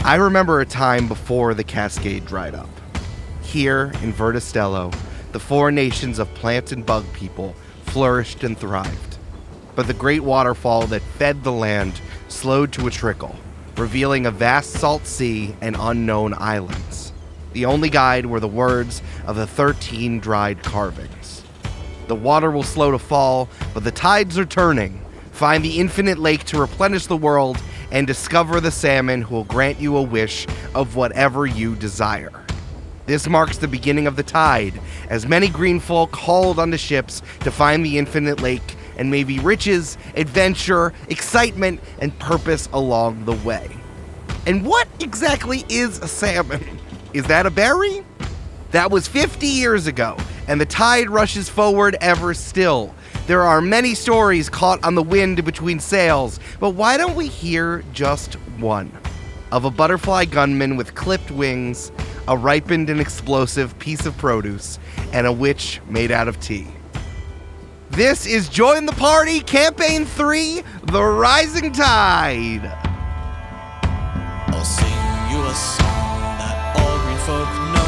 I remember a time before the Cascade dried up. Here in Vertistello, the four nations of plant and bug people flourished and thrived. But the great waterfall that fed the land slowed to a trickle, revealing a vast salt sea and unknown islands. The only guide were the words of the 13 dried carvings. The water will slow to fall, but the tides are turning. Find the infinite lake to replenish the world and discover the salmon who will grant you a wish of whatever you desire. This marks the beginning of the tide, as many green folk hauled onto ships to find the infinite lake and maybe riches, adventure, excitement, and purpose along the way. And what exactly is a salmon? Is that a berry? That was 50 years ago, and the tide rushes forward ever still. There are many stories caught on the wind between sails, but why don't we hear just one? Of a butterfly gunman with clipped wings, a ripened and explosive piece of produce, and a witch made out of tea. This is Join the Party, Camp-Paign 3, The Rising Tide. I'll sing you a song that all green folk know.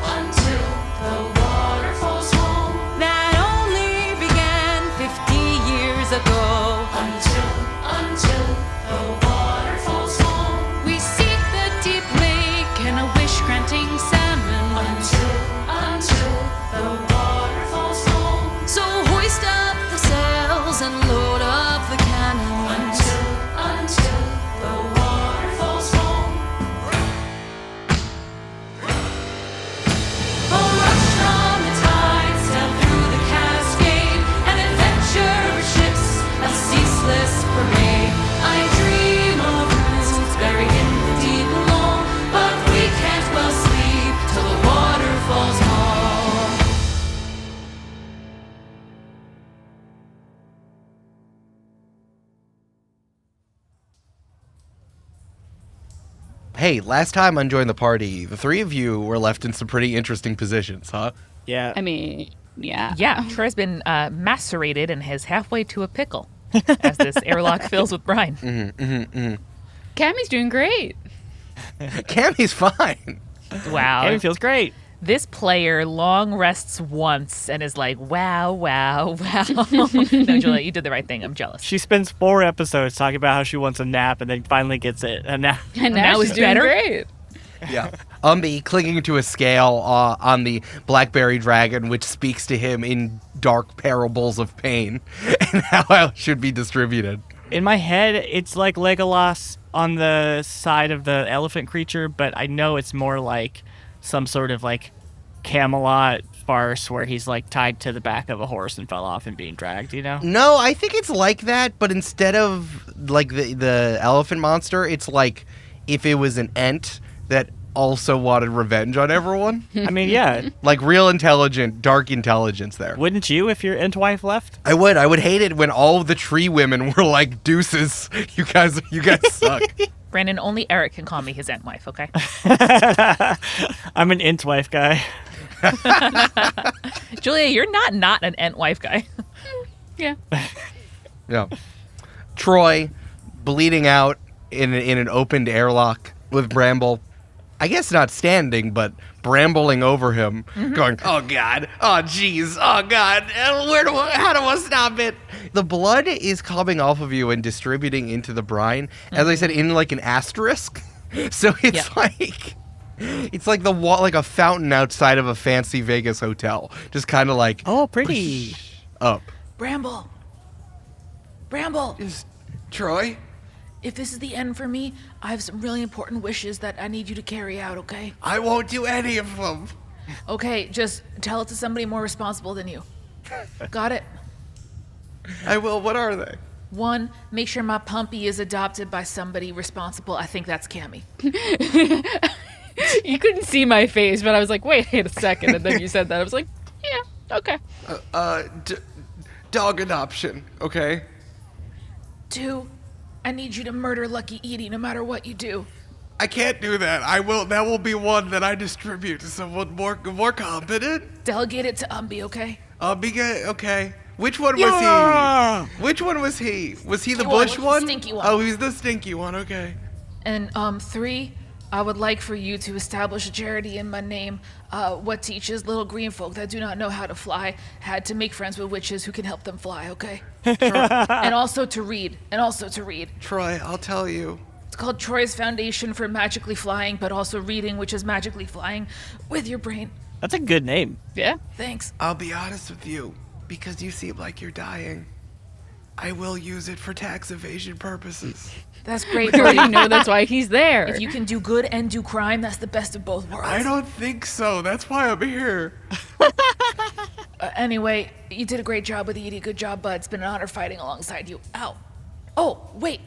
Until the water falls home. That only began 50 years ago. Until the water falls home. We seek the deep lake and a wish-granting salmon. Until the water falls home. So hoist up the sails and load up the cannons. Until the water falls home. A rush from the tide, sail through the Cascade, an adventure of ships, a ceaseless parade. I dream of roots buried in the deep below, but we can't well sleep till the water falls home. Hey, last time on Join the Party, the three of you were left in some pretty interesting positions, huh? Yeah. I mean, yeah. Yeah, Troy's been macerated and is halfway to a pickle as this airlock fills with brine. Cammie's doing great. Cammie's fine. Wow. Cammie feels great. This player long rests once and is like, wow, wow, wow. No, Julia, you did the right thing. I'm jealous. She spends 4 episodes talking about how she wants a nap and then finally gets it. And now And now she's she's doing better? great. Yeah. Umbi clinging to a scale on the Blackberry Dragon, which speaks to him in dark parables of pain and how it should be distributed. in my head, it's like Legolas on the side of the elephant creature, but I know it's more like some sort of like Camelot farce where he's like tied to the back of a horse and fell off and being dragged, you know? No, I think it's like that, but instead of like the elephant monster, it's like if it was an ent that also wanted revenge on everyone. I mean, yeah. Like real intelligent, dark intelligence there. Wouldn't you if your ent wife left? I would hate it when all of the tree women were like, deuces, you guys suck. Brandon, only Eric can call me his ent wife, okay? I'm an ent wife guy. Julia, you're not an ent wife guy. Yeah. Yeah. Troy, bleeding out in an opened airlock with Bramble. I guess not standing, but brambling over him, going, oh, God, oh, jeez, oh, God, how do I stop it? The blood is coming off of you and distributing into the brine, as I said, in like an asterisk. So it's like... It's like like a fountain outside of a fancy Vegas hotel. Just kind of like... Oh, pretty. Up. Bramble, Is Troy? if this is the end for me, I have some really important wishes that I need you to carry out, okay? I won't do any of them. Okay, just tell it to somebody more responsible than you. Got it? I will. What are they? 1, make sure my pumpy is adopted by somebody responsible. I think that's Cammie. You couldn't see my face, but I was like, wait a second. And then you said that. I was like, yeah, okay. Dog adoption, okay? 2, I need you to murder Lucky Edie no matter what you do. I can't do that. I will. That will be one that I distribute to someone more competent. Delegate it to Umbi, okay? Okay. Which one was he? Which one was he? Was he the bush one? The stinky one. Oh, he's the stinky one. Okay. And 3, I would like for you to establish a charity in my name. What teaches little green folk that do not know how to fly had to make friends with witches who can help them fly, okay? And also to read. Troy, I'll tell you. It's called Troy's Foundation for Magically Flying, but also reading, which is magically flying with your brain. That's a good name. Yeah. Thanks. I'll be honest with you, because you seem like you're dying. I will use it for tax evasion purposes. That's great. We already know that's why he's there. If you can do good and do crime, that's the best of both worlds. I don't think so. That's why I'm here. Anyway, you did a great job with Edie. Good job, bud. It's been an honor fighting alongside you. Ow. Oh, wait.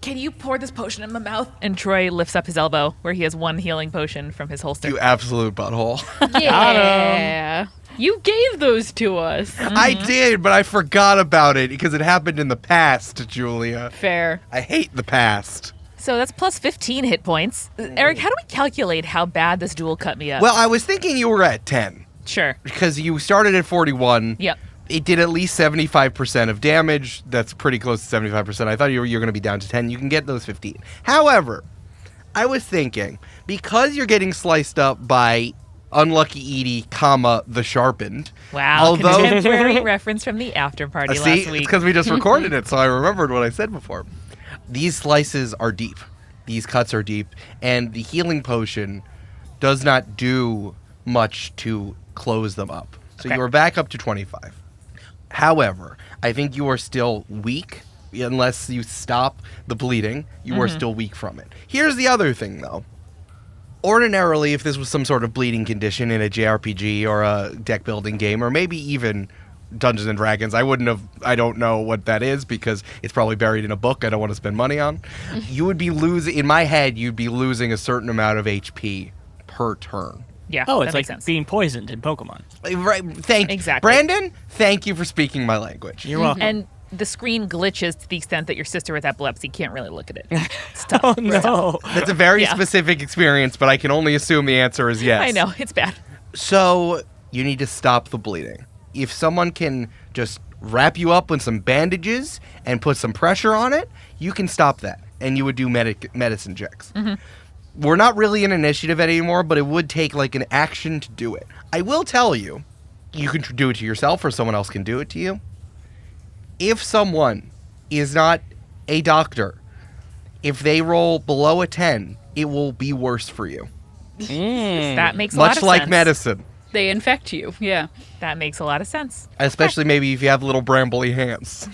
Can you pour this potion in my mouth? And Troy lifts up his elbow, where he has one healing potion from his holster. You absolute butthole. Yeah. You gave those to us. I did, but I forgot about it because it happened in the past, Julia. Fair. I hate the past. So that's plus 15 hit points. Eric, how do we calculate how bad this duel cut me up? Well, I was thinking you were at 10 sure. because you started at 41. Yep. It did at least 75% of damage. That's pretty close to 75%. I thought you were going to be down to 10. You can get those 15. However, I was thinking, because you're getting sliced up by Unlucky Edie, the Sharpened. Wow. Contemporary reference from the Afterparty See, last it's week. because we just recorded it, so I remembered what I said before. These slices are deep. These cuts are deep. And the healing potion does not do much to close them up. So Okay. you are back up to 25. However, I think you are still weak. Unless you stop the bleeding, you are still weak from it. Here's the other thing, though. Ordinarily, if this was some sort of bleeding condition in a JRPG or a deck building game, or maybe even Dungeons and Dragons, I don't know what that is because it's probably buried in a book I don't want to spend money on. You would be in my head, you'd be losing a certain amount of HP per turn. Yeah. Oh, that it's makes like sense. being poisoned in Pokemon. Right. Exactly. Brandon, thank you for speaking my language. You're welcome. And the screen glitches to the extent that your sister with epilepsy can't really look at it. It's tough. Oh, no. That's a very Yeah. specific experience, but I can only assume the answer is yes. I know. It's bad. So you need to stop the bleeding. If someone can just wrap you up with some bandages and put some pressure on it, you can stop that. And you would do medicine checks. We're not really in initiative anymore, but it would take like an action to do it. I will tell you, you can do it to yourself or someone else can do it to you. If someone is not a doctor, if they roll below a 10, it will be worse for you. That makes a lot Much of like sense. medicine. They infect you. Yeah. That makes a lot of sense. Especially maybe if you have little brambly hands.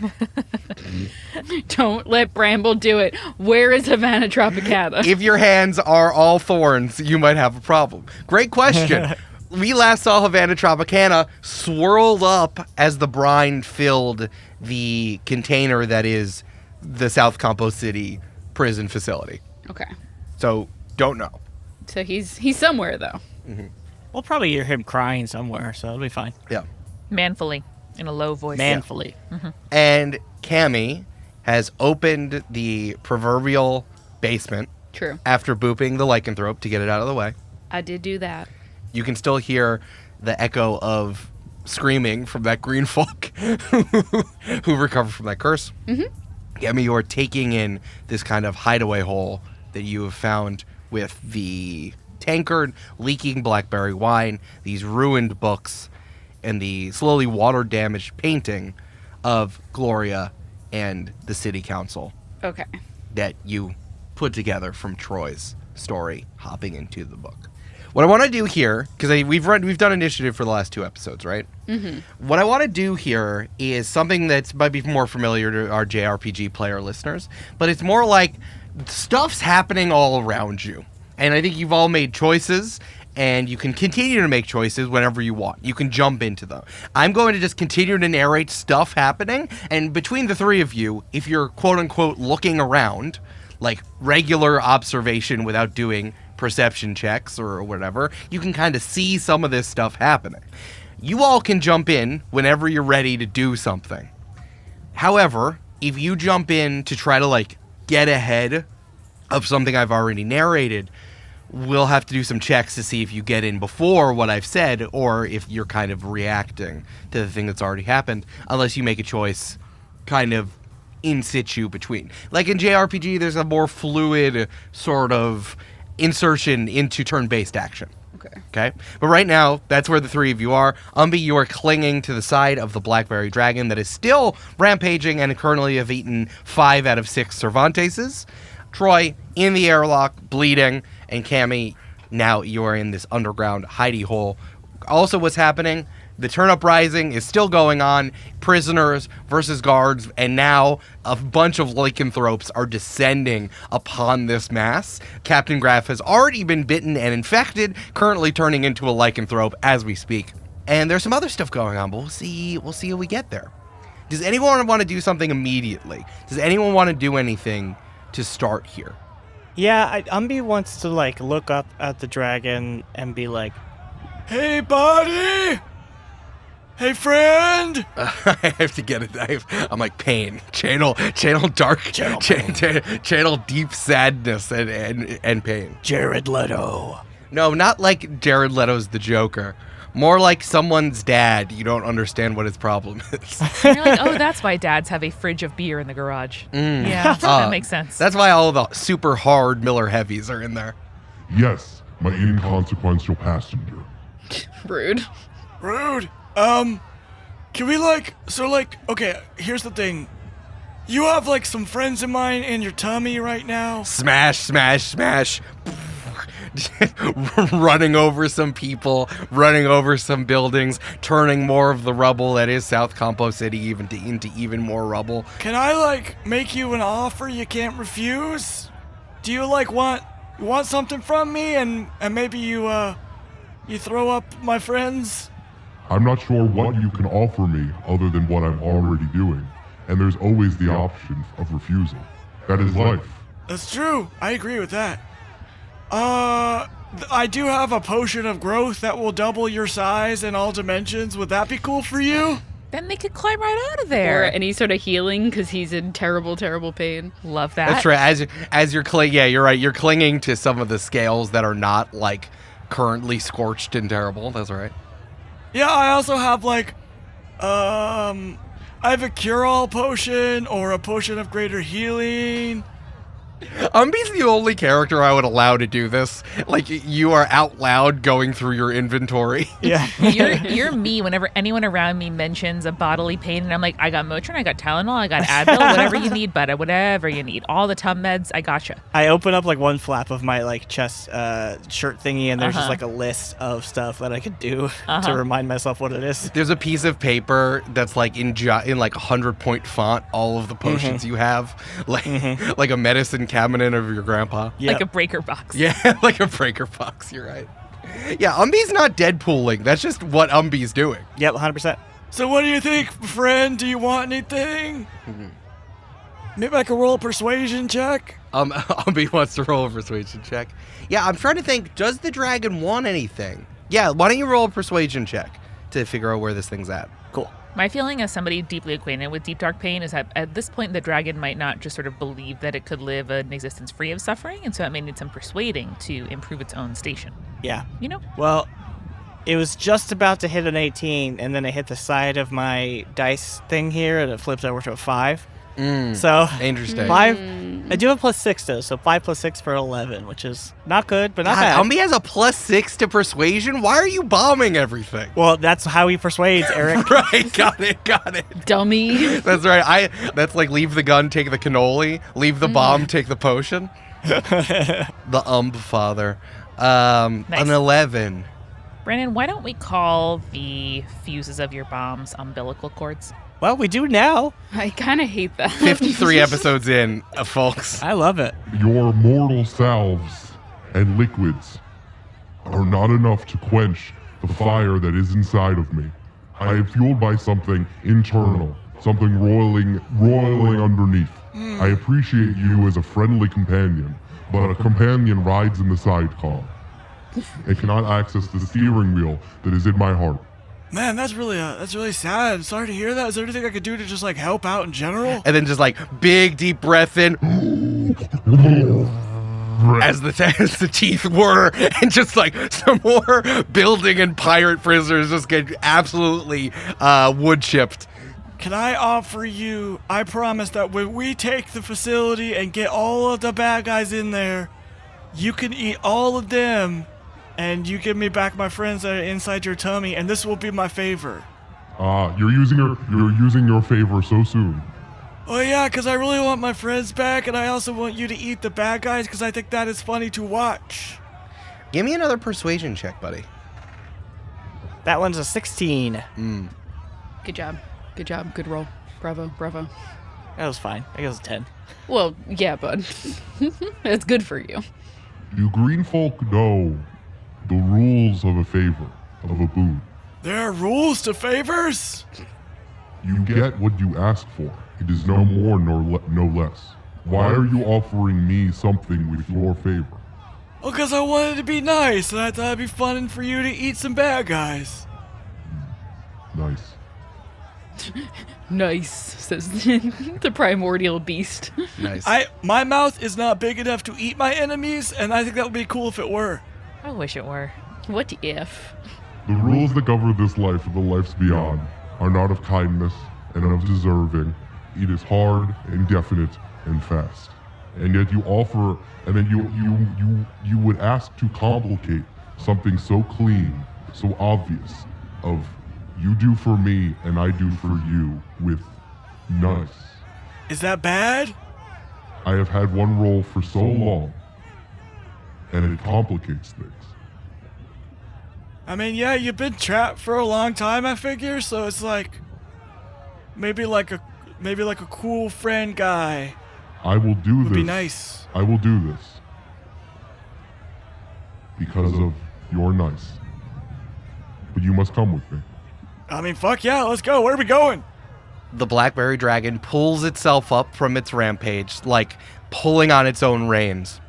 Don't let Bramble do it. Where is Havana Tropicana? If your hands are all thorns, you might have a problem. Great question. We last saw Havana Tropicana swirled up as the brine filled the container that is the South Compost City prison facility. Okay. So, don't know. So he's somewhere though. We'll probably hear him crying somewhere, so it'll be fine. Yeah. Manfully, in a low voice. Manfully. And Cammie has opened the proverbial basement True. after booping the lycanthrope to get it out of the way. I did do that. You can still hear the echo of screaming from that green folk who recovered from that curse. Cammie, you are taking in this kind of hideaway hole that you have found with the tankard, leaking blackberry wine, these ruined books, and the slowly water-damaged painting of Gloria and the city council Okay. that you put together from Troy's story hopping into the book. What I want to do here, because we've done initiative for the last 2 episodes, right? What I want to do here is something that might be more familiar to our JRPG player listeners, but it's more like stuff's happening all around you. And I think you've all made choices, and you can continue to make choices whenever you want. You can jump into them. I'm going to just continue to narrate stuff happening, and between the 3 of you, if you're quote-unquote looking around, like regular observation without doing perception checks or whatever, you can kind of see some of this stuff happening. You all can jump in whenever you're ready to do something. However, if you jump in to try to like get ahead of something I've already narrated, we'll have to do some checks to see if you get in before what I've said or if you're kind of reacting to the thing that's already happened, unless you make a choice kind of in situ between. Like in JRPG, there's a more fluid sort of insertion into turn-based action. Okay. But right now, that's where the three of you are. Umbi, you are clinging to the side of the Blackberry Dragon that is still rampaging and currently have eaten 5 out of 6 Cervanteses. Troy, in the airlock, bleeding. And Cammie, now you are in this underground hidey hole. Also, what's happening? The turn-up rising is still going on. Prisoners versus guards, and now a bunch of lycanthropes are descending upon this mass. Captain Graff has already been bitten and infected, currently turning into a lycanthrope as we speak. And there's some other stuff going on, but we'll see how we get there. Does anyone want to do something immediately? Does anyone want to do anything to start here? Yeah, Umbi wants to like look up at the dragon and be like, "Hey, buddy! Hey, friend!" I have to get it. I'm like, pain. Channel dark. Channel deep sadness and pain. Jared Leto. No, not like Jared Leto's the Joker. More like someone's dad. You don't understand what his problem is. And you're like, oh, that's why dads have a fridge of beer in the garage. Yeah, that makes sense. That's why all the super hard Miller Heavies are in there. Yes, my inconsequential passenger. Rude. Can we okay, here's the thing. You have like some friends of mine in your tummy right now? Smash, smash, smash. Running over some people, running over some buildings, turning more of the rubble that is South Compo City into even more rubble. Can I like make you an offer you can't refuse? Do you like want something from me and maybe you throw up my friends? I'm not sure what you can offer me other than what I'm already doing, and there's always the option of refusal. That is life. That's true. I agree with that. I do have a potion of growth that will double your size in all dimensions. Would that be cool for you? Then they could climb right out of there. Or any sort of healing because he's in terrible, terrible pain. Love that. That's right. As you're you're right. You're clinging to some of the scales that are not like currently scorched and terrible. That's right. Yeah, I also have like, I have a cure-all potion or a potion of greater healing. Umbi's the only character I would allow to do this. Like, you are out loud going through your inventory. Yeah. You're me whenever anyone around me mentions a bodily pain, and I'm like, I got Motrin, I got Tylenol, I got Advil, whatever you need, bud, whatever you need. All the Tum meds, I gotcha. I open up like one flap of my like chest shirt thingy, and there's just like a list of stuff that I could do to remind myself what it is. There's a piece of paper that's like in like 100-point font, all of the potions you have, like a medicine cabinet of your grandpa. Yep. Like a breaker box. Yeah, like a breaker box. You're right. Yeah, Umbi's not Deadpooling. That's just what Umbi's doing. Yep, 100%. So what do you think, friend? Do you want anything? Maybe I can roll a persuasion check? Umbi wants to roll a persuasion check. Yeah, I'm trying to think, does the dragon want anything? Yeah, why don't you roll a persuasion check to figure out where this thing's at? Cool. My feeling as somebody deeply acquainted with deep dark pain is that at this point the dragon might not just sort of believe that it could live an existence free of suffering, and so it may need some persuading to improve its own station. Yeah. You know? Well, it was just about to hit an 18, and then it hit the side of my dice thing here, and it flipped over to a 5. So interesting. 5. I do have +6 though, so 5 + 6 for 11, which is not good, but not bad. Umbi has a +6 to persuasion. Why are you bombing everything? Well, that's how he persuades, Eric. Right, got it. Dummy. That's right. That's like leave the gun, take the cannoli. Leave the bomb, take the potion. The father. Nice. An 11. Brandon, why don't we call the fuses of your bombs umbilical cords? Well, we do now. I kind of hate that. 53 episodes in, folks. I love it. Your mortal salves and liquids are not enough to quench the fire that is inside of me. I am fueled by something internal, something roiling underneath. I appreciate you as a friendly companion, but a companion rides in the sidecar. It cannot access the steering wheel that is in my heart. Man, that's really sad. Sorry to hear that. Is there anything I could do to just like help out in general? And then just like big deep breath in as the teeth whir, and just like some more building and pirate prisoners just get absolutely wood chipped. Can I offer you, I promise that when we take the facility and get all of the bad guys in there, you can eat all of them, and you give me back my friends that are inside your tummy, and this will be my favor. You're using your favor so soon. Oh yeah, because I really want my friends back, and I also want you to eat the bad guys, because I think that is funny to watch. Give me another persuasion check, buddy. That one's a 16. Good job. Good job. Good roll. Bravo. Bravo. That was fine. I guess it's 10. Well, yeah, bud. It's good for you. You green folk know the rules of a favor, of a boon. There are rules to favors? You get what you ask for. It is no more nor no less. Why are you offering me something with your favor? Well, because I wanted to be nice, and I thought it'd be fun for you to eat some bad guys. Nice. Nice, says the primordial beast. Nice. My mouth is not big enough to eat my enemies, and I think that would be cool if it were. I wish it were. What if? The rules that govern this life and the lives beyond are not of kindness and of deserving. It is hard and definite and fast. And yet you offer, and then you would ask to complicate something so clean, so obvious, of you do for me and I do for you with nice. Is that bad? I have had one role for so long, and it complicates things. I mean, yeah, you've been trapped for a long time, I figure, so it's like maybe like a cool friend guy. I will do Would this. be nice. I will do this because of your nice. But you must come with me. I mean, fuck yeah, let's go. Where are we going? The blackberry dragon pulls itself up from its rampage, like pulling on its own reins,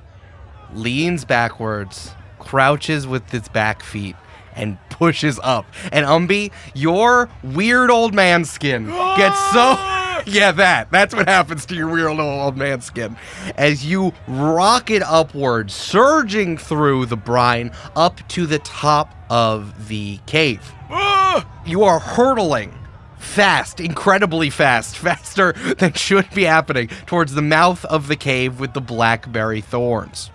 leans backwards, crouches with its back feet, and pushes up. And Umbi, your weird old man skin gets so... Yeah, that's what happens to your weird old man skin. As you rocket upwards, surging through the brine up to the top of the cave. You are hurtling fast, incredibly fast, faster than should be happening, towards the mouth of the cave with the blackberry thorns.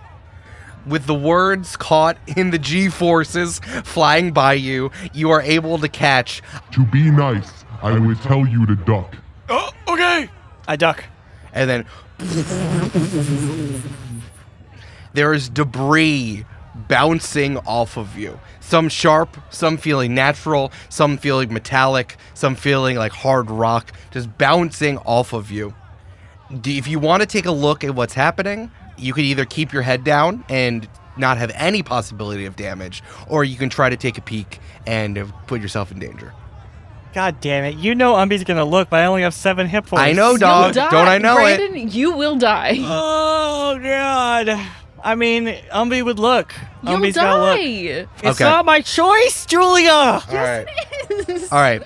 With the words caught in the G-forces flying by you, you are able to catch... To be nice, I would tell you to duck. Oh, okay. I duck. And then... there is debris bouncing off of you. Some sharp, some feeling natural, some feeling metallic, some feeling like hard rock, just bouncing off of you. If you want to take a look at what's happening, you could either keep your head down and not have any possibility of damage, or you can try to take a peek and put yourself in danger. God damn it. You know Umbi's gonna look, but I only have 7 hit points. I know, dog. You'll die. Don't I know Brandon, it? you will die. Oh, God. I mean, Umbi would look. You'll Umbi's die. gotta look. It's Okay. not my choice, Julia! All right. All right.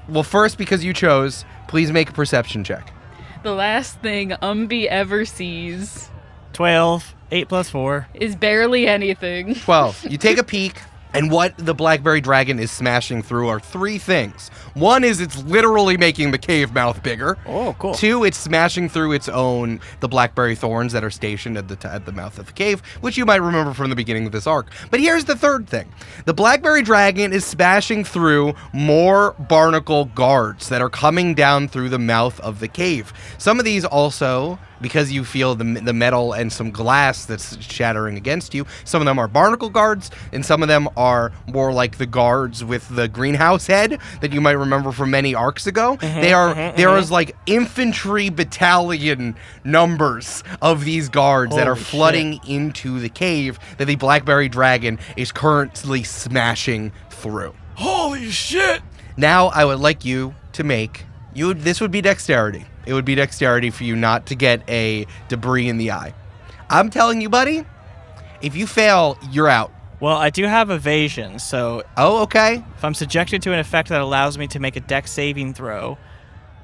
Well, first, because you chose, please make a perception check. The last thing Umbi ever sees 12. 8 plus 4. is barely anything. 12. You take a peek, and what the blackberry dragon is smashing through are 3 things. One is it's literally making the cave mouth bigger. Oh, cool. 2, it's smashing through the blackberry thorns that are stationed at the mouth of the cave, which you might remember from the beginning of this arc. But here's the 3rd thing. The blackberry dragon is smashing through more barnacle guards that are coming down through the mouth of the cave. Some of these also, because you feel the metal and some glass that's shattering against you, some of them are barnacle guards, and some of them are more like the guards with the greenhouse head that you might remember from many arcs ago. There is like infantry battalion numbers of these guards that are Holy flooding into the cave that the blackberry dragon is currently smashing through. Holy shit. Now I would like you to make this would be dexterity. It would be dexterity for you not to get a debris in the eye. I'm telling you, buddy, if you fail, you're out. Well, I do have evasion, so Oh, okay. if I'm subjected to an effect that allows me to make a dex saving throw,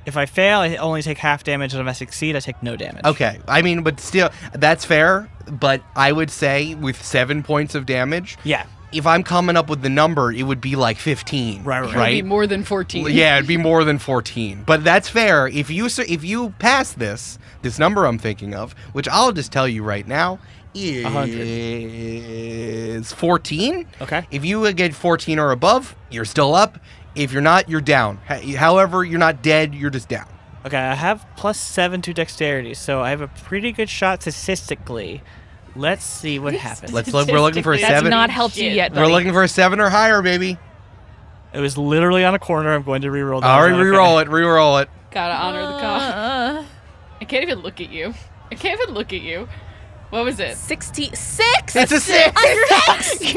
if I fail, I only take half damage, and if I succeed, I take no damage. Okay. I mean, but still, that's fair. But I would say with 7 points of damage, Yeah. if I'm coming up with the number, it would be like 15. Right. It would be more than 14. Yeah, it'd be more than 14. But that's fair. If you pass this number I'm thinking of, which I'll just tell you right now, is 14. Okay. If you get 14 or above, you're still up. If you're not, you're down. However, you're not dead, you're just down. Okay, I have +7 to dexterity, so I have a pretty good shot statistically. Let's see what happens. We're looking for a That's 7. That's not helped you yet, buddy. We're looking for a 7 or higher, baby. It was literally on a corner. I'm going to reroll that. All right, reroll it. Reroll it. Gotta honor the cop. I can't even look at you. What was it? 66. It's a 6.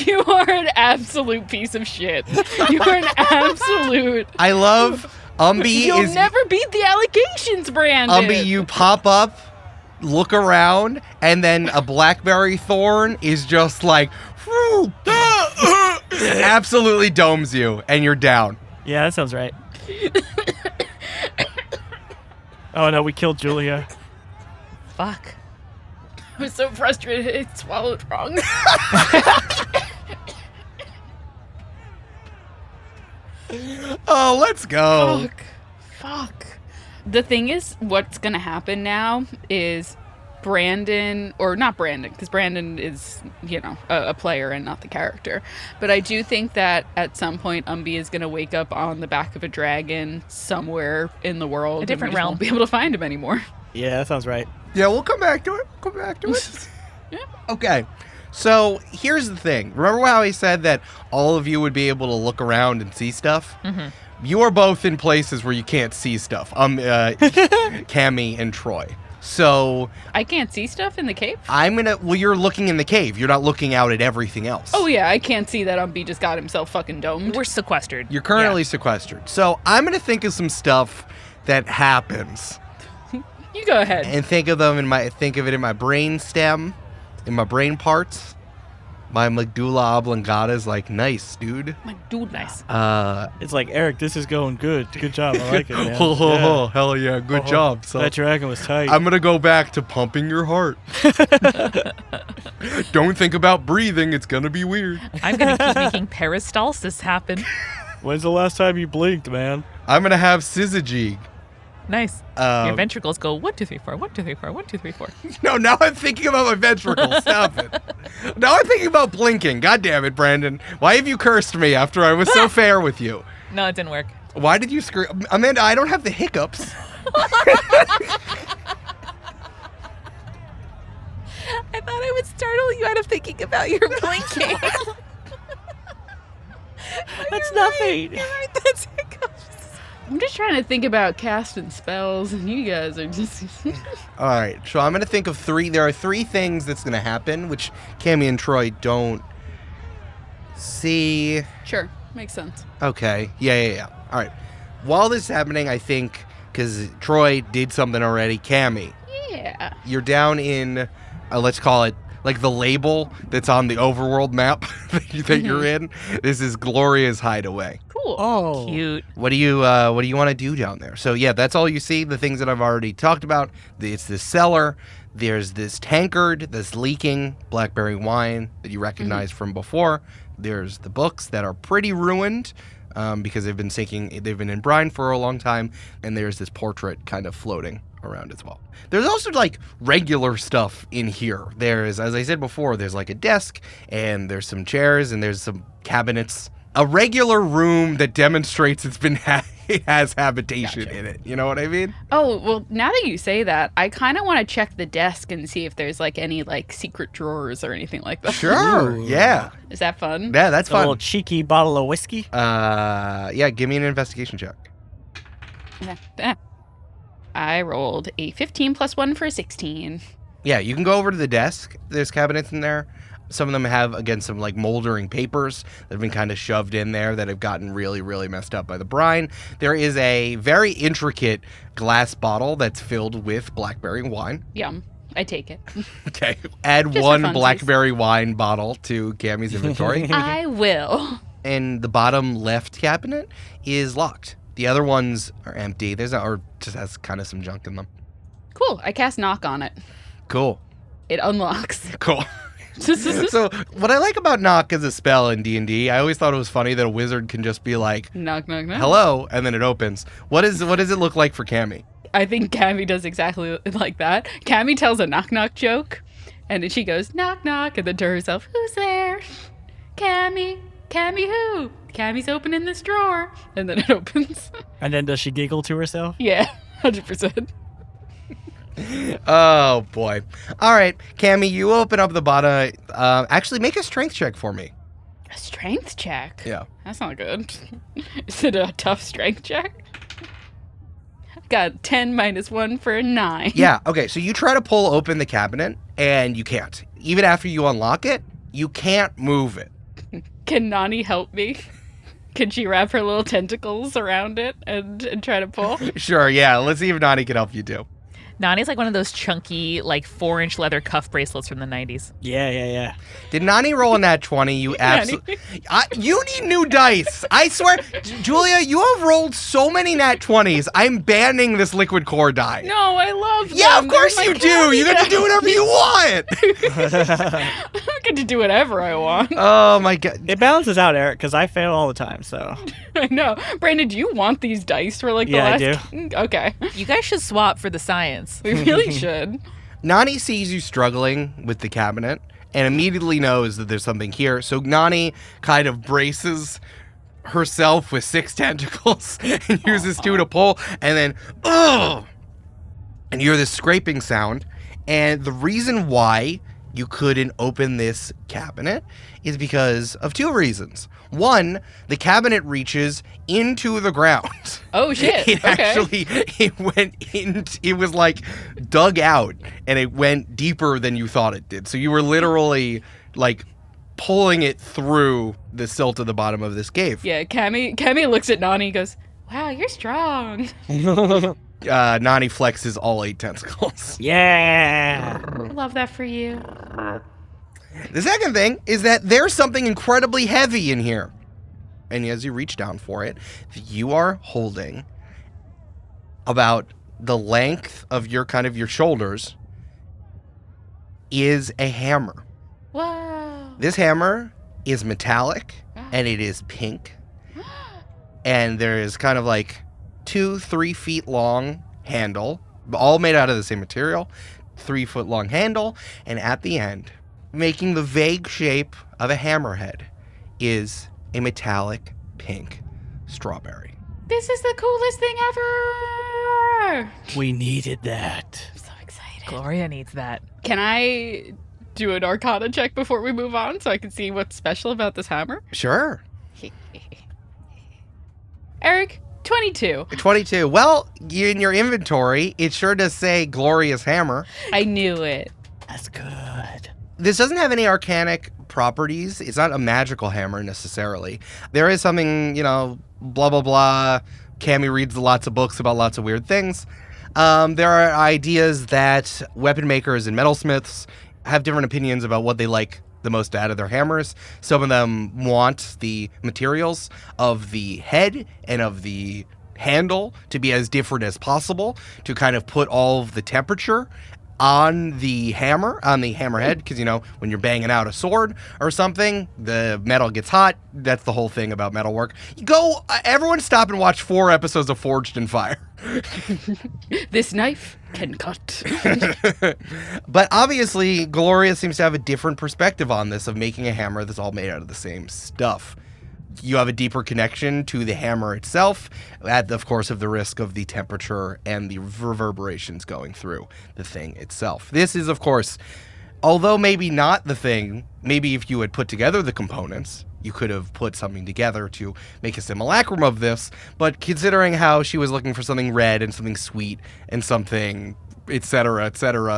You are an absolute piece of shit. You are an absolute. I love Umbi. You'll never beat the allegations, Brandon. Umbi, you pop up, look around, and then a blackberry thorn is just like, whew, absolutely domes you, and you're down. Yeah, that sounds right. Oh no, we killed Julia. Fuck. I was so frustrated. I swallowed wrong. Oh, let's go. Fuck. The thing is, what's gonna happen now is Brandon, or not Brandon, because Brandon is, a player and not the character. But I do think that at some point, Umbi is gonna wake up on the back of a dragon somewhere in the world. A different and we just realm. won't be able to find him anymore. Yeah, that sounds right. Yeah, we'll come back to it. Yeah. Okay. So here's the thing. Remember how he said that all of you would be able to look around and see stuff? Mm-hmm. You are both in places where you can't see stuff. Cammie and Troy. So I can't see stuff in the cave? you're looking in the cave. You're not looking out at everything else. Oh yeah, I can't see that Umbi just got himself fucking domed. We're sequestered. You're currently sequestered. So I'm going to think of some stuff that happens. You go ahead. And think of it in my brain stem, in my brain parts. My medulla oblongata is like, nice, dude. My dude, nice. It's like, Eric, this is going good. Good job. I like it, man. Oh, hell yeah, good job. So That dragon was tight. I'm gonna go back to pumping your heart. Don't think about breathing. It's gonna be weird. I'm going to keep making peristalsis happen. When's the last time you blinked, man? I'm gonna have syzygy. Nice. Your ventricles go 1, 2, 3, 4, 1, 2, 3, 4, 1, 2, 3, 4. No, now I'm thinking about my ventricles. Stop it. Now I'm thinking about blinking. God damn it, Brandon. Why have you cursed me after I was so fair with you? No, it didn't work. Why did you scream? Amanda, I don't have the hiccups. I thought I would startle you out of thinking about your blinking. That's nothing. You're right, that's hiccups. I'm just trying to think about casting spells, and you guys are just. All right, so I'm going to think of 3. There are 3 things that's going to happen, which Cammie and Troy don't see. Sure, makes sense. Okay, yeah. All right. While this is happening, I think, because Troy did something already, Cammie, Yeah. you're down in, let's call it, like the label that's on the overworld map that you're in. This is Gloria's hideaway. Cool. Oh. Cute. What do you want to do down there? So yeah, that's all you see. The things that I've already talked about. It's this cellar. There's this tankard that's leaking blackberry wine that you recognize from before. There's the books that are pretty ruined because they've been in brine for a long time. And there's this portrait kind of floating around as well. There's also like regular stuff in here. There's, as I said before, there's like a desk and there's some chairs and there's some cabinets. A regular room that demonstrates it has habitation in it. You know what I mean? Oh, well, now that you say that, I kind of want to check the desk and see if there's like any like secret drawers or anything like that. Sure. Yeah. Is that fun? Yeah, that's A little fun. cheeky bottle of whiskey. Yeah, give me an investigation check. Yeah. I rolled a 15 plus 1 for a 16. Yeah, you can go over to the desk. There's cabinets in there. Some of them have, again, some like moldering papers that have been kind of shoved in there that have gotten really, really messed up by the brine. There is a very intricate glass bottle that's filled with blackberry wine. Yum. I take it. Okay. Add Just one for funsies. blackberry wine bottle to Cammie's inventory. I will. And the bottom left cabinet is locked. The other ones are empty. Or just has kind of some junk in them. Cool. I cast knock on it. Cool. It unlocks. Cool. So what I like about knock as a spell in D&D, I always thought it was funny that a wizard can just be like, Knock, knock, knock. hello, and then it opens. What does it look like for Cammie? I think Cammie does exactly like that. Cammie tells a knock knock joke, and then she goes knock knock, and then to herself, who's there? Cammie. Cammie who? Cammie's opening this drawer, and then it opens. And then does she giggle to herself? Yeah, 100%. Oh boy! All right, Cammie, you open up the bottom. Actually, make a strength check for me. A strength check? Yeah. That's not good. Is it a tough strength check? I've got 10 minus 1 for a 9. Yeah. Okay. So you try to pull open the cabinet, and you can't. Even after you unlock it, you can't move it. Can Nani help me? Can she wrap her little tentacles around it and try to pull? Sure. Yeah. Let's see if Nani can help you too. Nani's like one of those chunky, like 4-inch leather cuff bracelets from the 90s. Yeah. Did Nani roll in that 20? You absolutely. You need new dice. I swear, Julia, you have rolled so many nat 20s. I'm banning this liquid core die. No, I love them. Yeah, of course They're my you do. You get to do whatever you want. I get to do whatever I want. Oh my god. It balances out, Eric, because I fail all the time, so. I know. Brandon, do you want these dice for like the Yeah, I last? do. Okay. You guys should swap for the science. We really should. Nani sees you struggling with the cabinet and immediately knows that there's something here. So Nani kind of braces herself with 6 tentacles and uses 2 to pull, and then, ugh! And you hear this scraping sound. And the reason why you couldn't open this cabinet is because of 2 reasons. One, the cabinet reaches into the ground. Oh shit. It Okay. actually, it went in, it was like dug out, and it went deeper than you thought it did. So you were literally like pulling it through the silt at the bottom of this cave. Yeah, Cammie looks at Nani and goes, wow, you're strong. Nani flexes all 8 tentacles. Yeah. I love that for you. The second thing is that there's something incredibly heavy in here. And as you reach down for it, you are holding about the length of your shoulders is a hammer. Wow. This hammer is metallic and it is pink. And there is kind of like 2-3 feet long handle, all made out of the same material, 3 foot long handle, and at the end, making the vague shape of a hammerhead, is a metallic pink strawberry. This is the coolest thing ever. We needed that. I'm so excited. Gloria needs that. Can I do an Arcana check before we move on so I can see what's special about this hammer? Sure. Eric, 22. 22. Well, in your inventory, it sure does say Glorious Hammer. I knew it. That's good. This doesn't have any arcanic properties. It's not a magical hammer necessarily. There is something, blah, blah, blah. Cammie reads lots of books about lots of weird things. There are ideas that weapon makers and metalsmiths have different opinions about what they like the most out of their hammers. Some of them want the materials of the head and of the handle to be as different as possible to kind of put all of the temperature on the hammerhead, because when you're banging out a sword or something, the metal gets hot. That's the whole thing about metalwork. Everyone stop and watch 4 episodes of Forged in Fire. This knife can cut. But obviously, Gloria seems to have a different perspective on this, of making a hammer that's all made out of the same stuff. You have a deeper connection to the hammer itself, of course, of the risk of the temperature and the reverberations going through the thing itself. This is, of course, although maybe not the thing, maybe if you had put together the components, you could have put something together to make a simulacrum of this, but considering how she was looking for something red and something sweet and something etc.,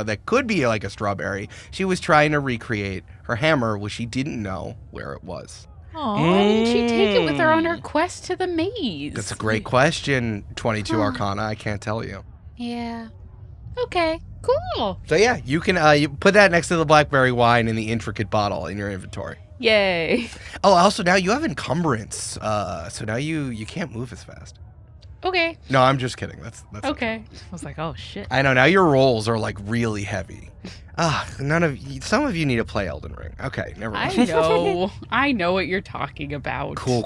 that could be like a strawberry, she was trying to recreate her hammer, which she didn't know where it was. Why didn't she take it with her on her quest to the maze? That's a great question, 22 Arcana. I can't tell you. Yeah. Okay, cool. So yeah, you can you put that next to the blackberry wine in the intricate bottle in your inventory. Yay. Oh, also now you have encumbrance, so now you can't move as fast. Okay. No, I'm just kidding. That's Okay. I was like, oh shit. I know, now your rolls are like really heavy. Some of you need to play Elden Ring. Okay, never mind. I know. I know what you're talking about. Cool.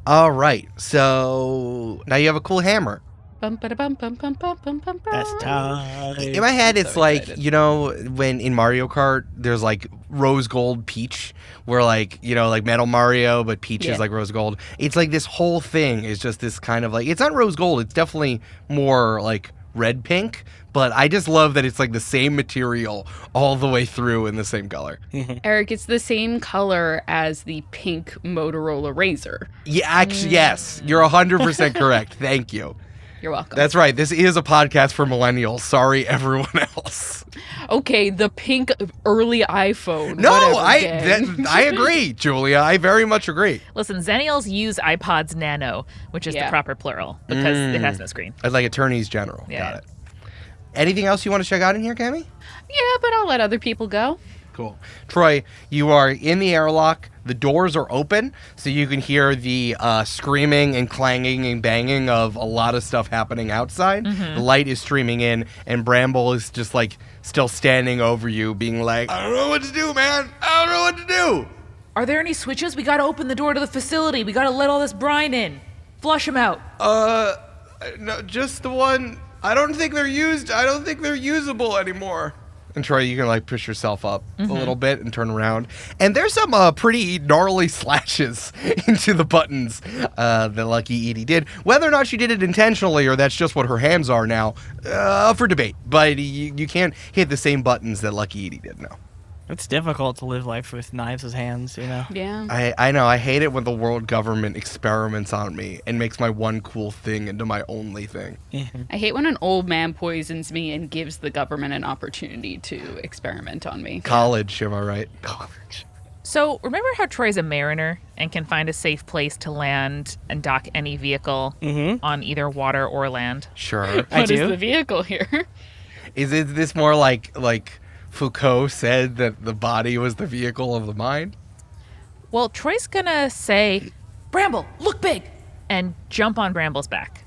All right, so now you have a cool hammer. Bum, ba, bum, bum, bum, bum, bum, bum, That's bum. time. In my head, it's so like, excited. you know, when in Mario Kart, there's like rose gold Peach, where like, you know, like Metal Mario, but Peach Yeah. is like rose gold. It's like this whole thing is just this kind of like, it's not rose gold, it's definitely more like red pink, but I just love that it's like the same material all the way through in the same color. Eric, it's the same color as the pink Motorola Razr. Yeah, actually, yes, you're 100% correct. Thank you. You're welcome. That's right. This is a podcast for millennials. Sorry, everyone else. Okay, the pink early iPhone. No, whatever, gang. I agree, Julia. I very much agree. Listen, Zennials use iPods Nano, which is the Yeah. proper plural, because it has no screen. I'd like attorneys general. Yeah. Got it. Anything else you want to check out in here, Cammie? Yeah, but I'll let other people go. Cool. Troy, you are in the airlock. The doors are open, so you can hear the screaming and clanging and banging of a lot of stuff happening outside. The light is streaming in, and Bramble is just like still standing over you, being like, I don't know what to do, man. I don't know what to do. Are there any switches? We gotta open the door to the facility. We gotta let all this brine in. Flush them out. No, just the one. I don't think they're used. I don't think they're usable anymore. And Troy, you can like push yourself up a little bit and turn around. And there's some pretty gnarly slashes into the buttons that Lucky Edie did. Whether or not she did it intentionally or that's just what her hands are now, for debate. But you can't hit the same buttons that Lucky Edie did now. It's difficult to live life with knives as hands, you know? Yeah. I know. I hate it when the world government experiments on me and makes my one cool thing into my only thing. I hate when an old man poisons me and gives the government an opportunity to experiment on me. College, am I right? College. So, remember how Troy's a mariner and can find a safe place to land and dock any vehicle on either water or land? Sure. I What is do. the vehicle here? Is this more like Foucault said that the body was the vehicle of the mind? Well, Troy's gonna say, Bramble, look big! And jump on Bramble's back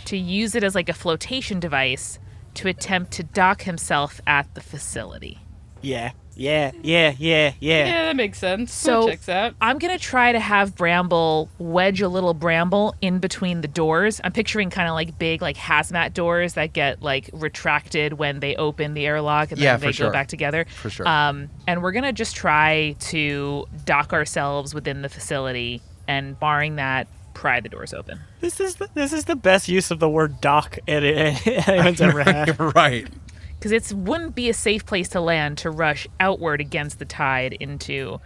to use it as like a flotation device to attempt to dock himself at the facility. Yeah. Yeah, that makes sense. So That checks out. I'm going to try to have Bramble wedge a little Bramble in between the doors. I'm picturing kind of like big like hazmat doors that get like retracted when they open the airlock and Yeah, then for they sure. go back together. For sure. And we're going to just try to dock ourselves within the facility and barring that, pry the doors open. This is the best use of the word dock anyone's ever had. Right. Because it wouldn't be a safe place to land to rush outward against the tide into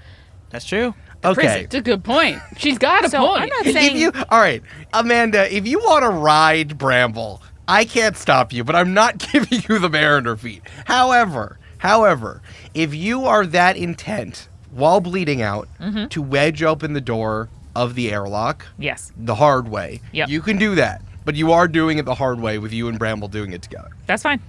That's true. Okay. It's a good point. She's got a So point. I'm not If saying you, all right, Amanda, if you want to ride Bramble, I can't stop you, but I'm not giving you the mariner feat. However, if you are that intent while bleeding out to wedge open the door of the airlock yes, the hard way, Yep. you can do that. But you are doing it the hard way with you and Bramble doing it together. that's fine.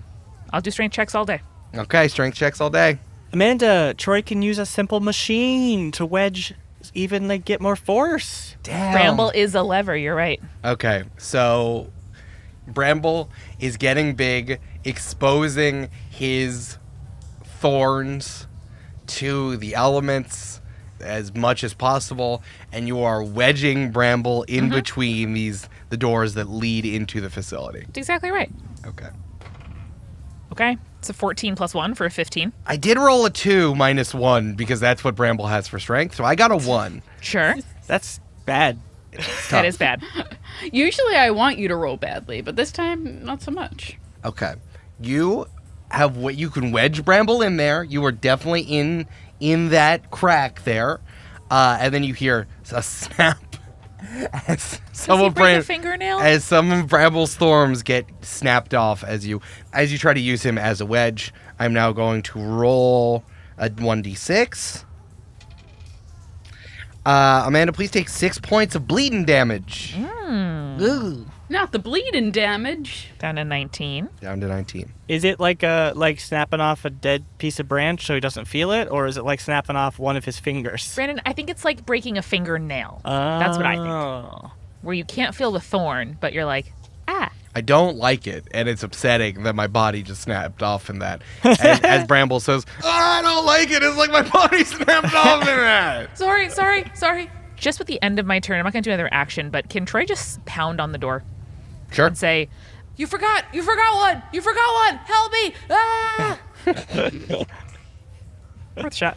I'll do strength checks all day. Okay, strength checks all day. Amanda, Troy can use a simple machine to wedge, even like get more force. Damn. Bramble is a lever. You're right. Okay, so Bramble is getting big, exposing his thorns to the elements as much as possible, and you are wedging Bramble in between the doors that lead into the facility. That's exactly right. Okay. Okay, it's a 14 plus 1 for a 15. I did roll a 2 minus 1 because that's what Bramble has for strength, so I got a 1. Sure, That's bad. that is bad. Usually I want you to roll badly, but this time, not so much. Okay. You have what you can wedge Bramble in there. You are definitely in that crack there. And then you hear a snap as some he of break a fingernail? as some of Bramble's thorns get snapped off as you try to use him as a wedge. I'm now going to roll a 1d6. Amanda, please take 6 points of bleeding damage. Ooh. Not the bleeding damage. Down to 19. Down to 19. Is it like snapping off a dead piece of branch so he doesn't feel it, or is it like snapping off one of his fingers? Brandon, I think it's like breaking a fingernail. That's what I think. Oh. where you can't feel the thorn, but you're like, ah. I don't like it, and it's upsetting that my body just snapped off in that. And as Bramble says, I don't like it. It's like my body snapped off in that. Sorry. Just with the end of my turn, I'm not going to do another action, but can Troy just pound on the door? Sure. And say, You forgot one. Help me. Ah! worth a shot.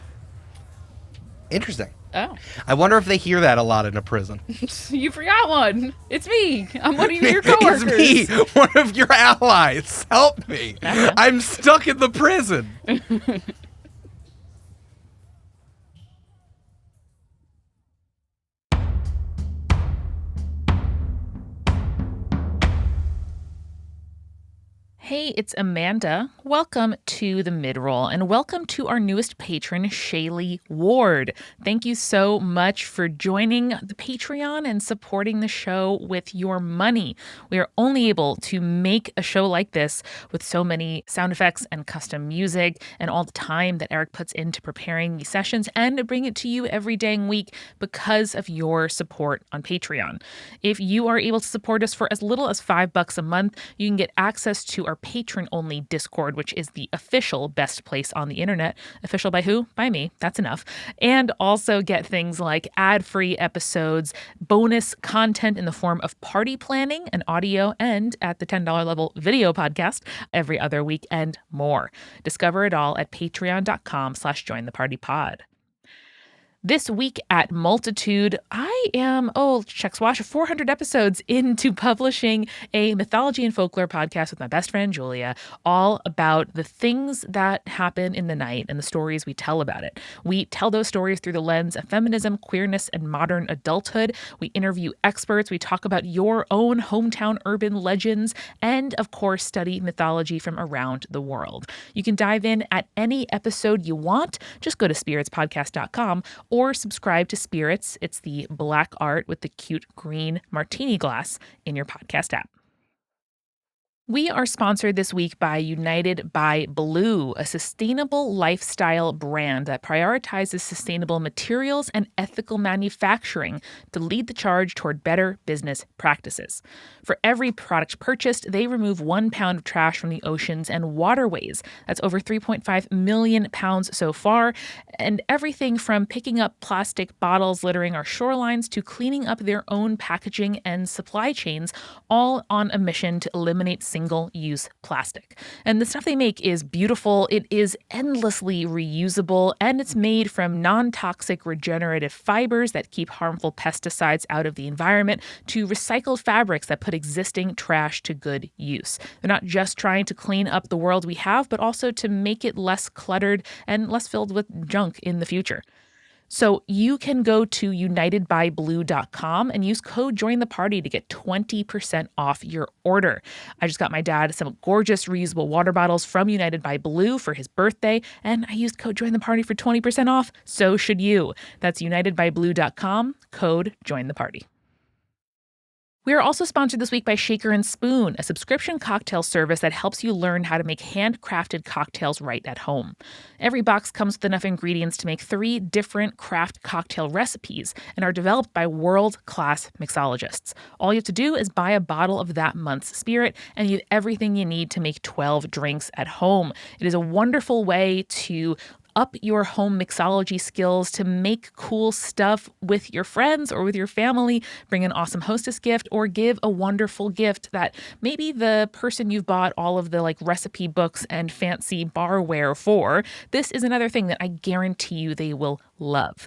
Interesting. Oh. I wonder if they hear that a lot in a prison. You forgot one. It's me. I'm one of your coworkers. It's me, one of your allies. Help me. I'm stuck in the prison. Hey, it's Amanda. Welcome to the mid-roll, and welcome to our newest patron, Shaylee Ward. Thank you so much for joining the Patreon and supporting the show with your money. We are only able to make a show like this with so many sound effects and custom music and all the time that Eric puts into preparing these sessions and to bring it to you every dang week because of your support on Patreon. If you are able to support us for as little as $5 a month, you can get access to our patron-only Discord, which is the official best place on the internet. Official by who? By me. That's enough. And also get things like ad-free episodes, bonus content in the form of party planning and audio, and at the $10 level video podcast every other week, and more. Discover it all at patreon.com/jointhepartypod. This week at Multitude, I am, check swatch, 400 episodes into publishing a mythology and folklore podcast with my best friend Julia, all about the things that happen in the night and the stories we tell about it. We tell those stories through the lens of feminism, queerness, and modern adulthood. We interview experts. We talk about your own hometown urban legends, and of course, study mythology from around the world. You can dive in at any episode you want. Just go to spiritspodcast.com or subscribe to Spirits. It's the black art with the cute green martini glass in your podcast app. We are sponsored this week by United by Blue, a sustainable lifestyle brand that prioritizes sustainable materials and ethical manufacturing to lead the charge toward better business practices. For every product purchased, they remove 1 pound of trash from the oceans and waterways. That's over 3.5 million pounds so far. And everything from picking up plastic bottles littering our shorelines to cleaning up their own packaging and supply chains, all on a mission to eliminate single-use plastic. And the stuff they make is beautiful, it is endlessly reusable, and it's made from non-toxic regenerative fibers that keep harmful pesticides out of the environment to recycled fabrics that put existing trash to good use. They're not just trying to clean up the world we have, but also to make it less cluttered and less filled with junk in the future. So you can go to unitedbyblue.com and use code JOINTHEPARTY to get 20% off your order. I just got my dad some gorgeous reusable water bottles from United by Blue for his birthday, and I used code JOINTHEPARTY for 20% off. So should you. That's unitedbyblue.com, code JOINTHEPARTY. We are also sponsored this week by Shaker and Spoon, a subscription cocktail service that helps you learn how to make handcrafted cocktails right at home. Every box comes with enough ingredients to make 3 different craft cocktail recipes and are developed by world-class mixologists. All you have to do is buy a bottle of that month's spirit, and you have everything you need to make 12 drinks at home. It is a wonderful way to up your home mixology skills, to make cool stuff with your friends or with your family, bring an awesome hostess gift, or give a wonderful gift that maybe the person you've bought all of the recipe books and fancy barware for. This is another thing that I guarantee you they will love.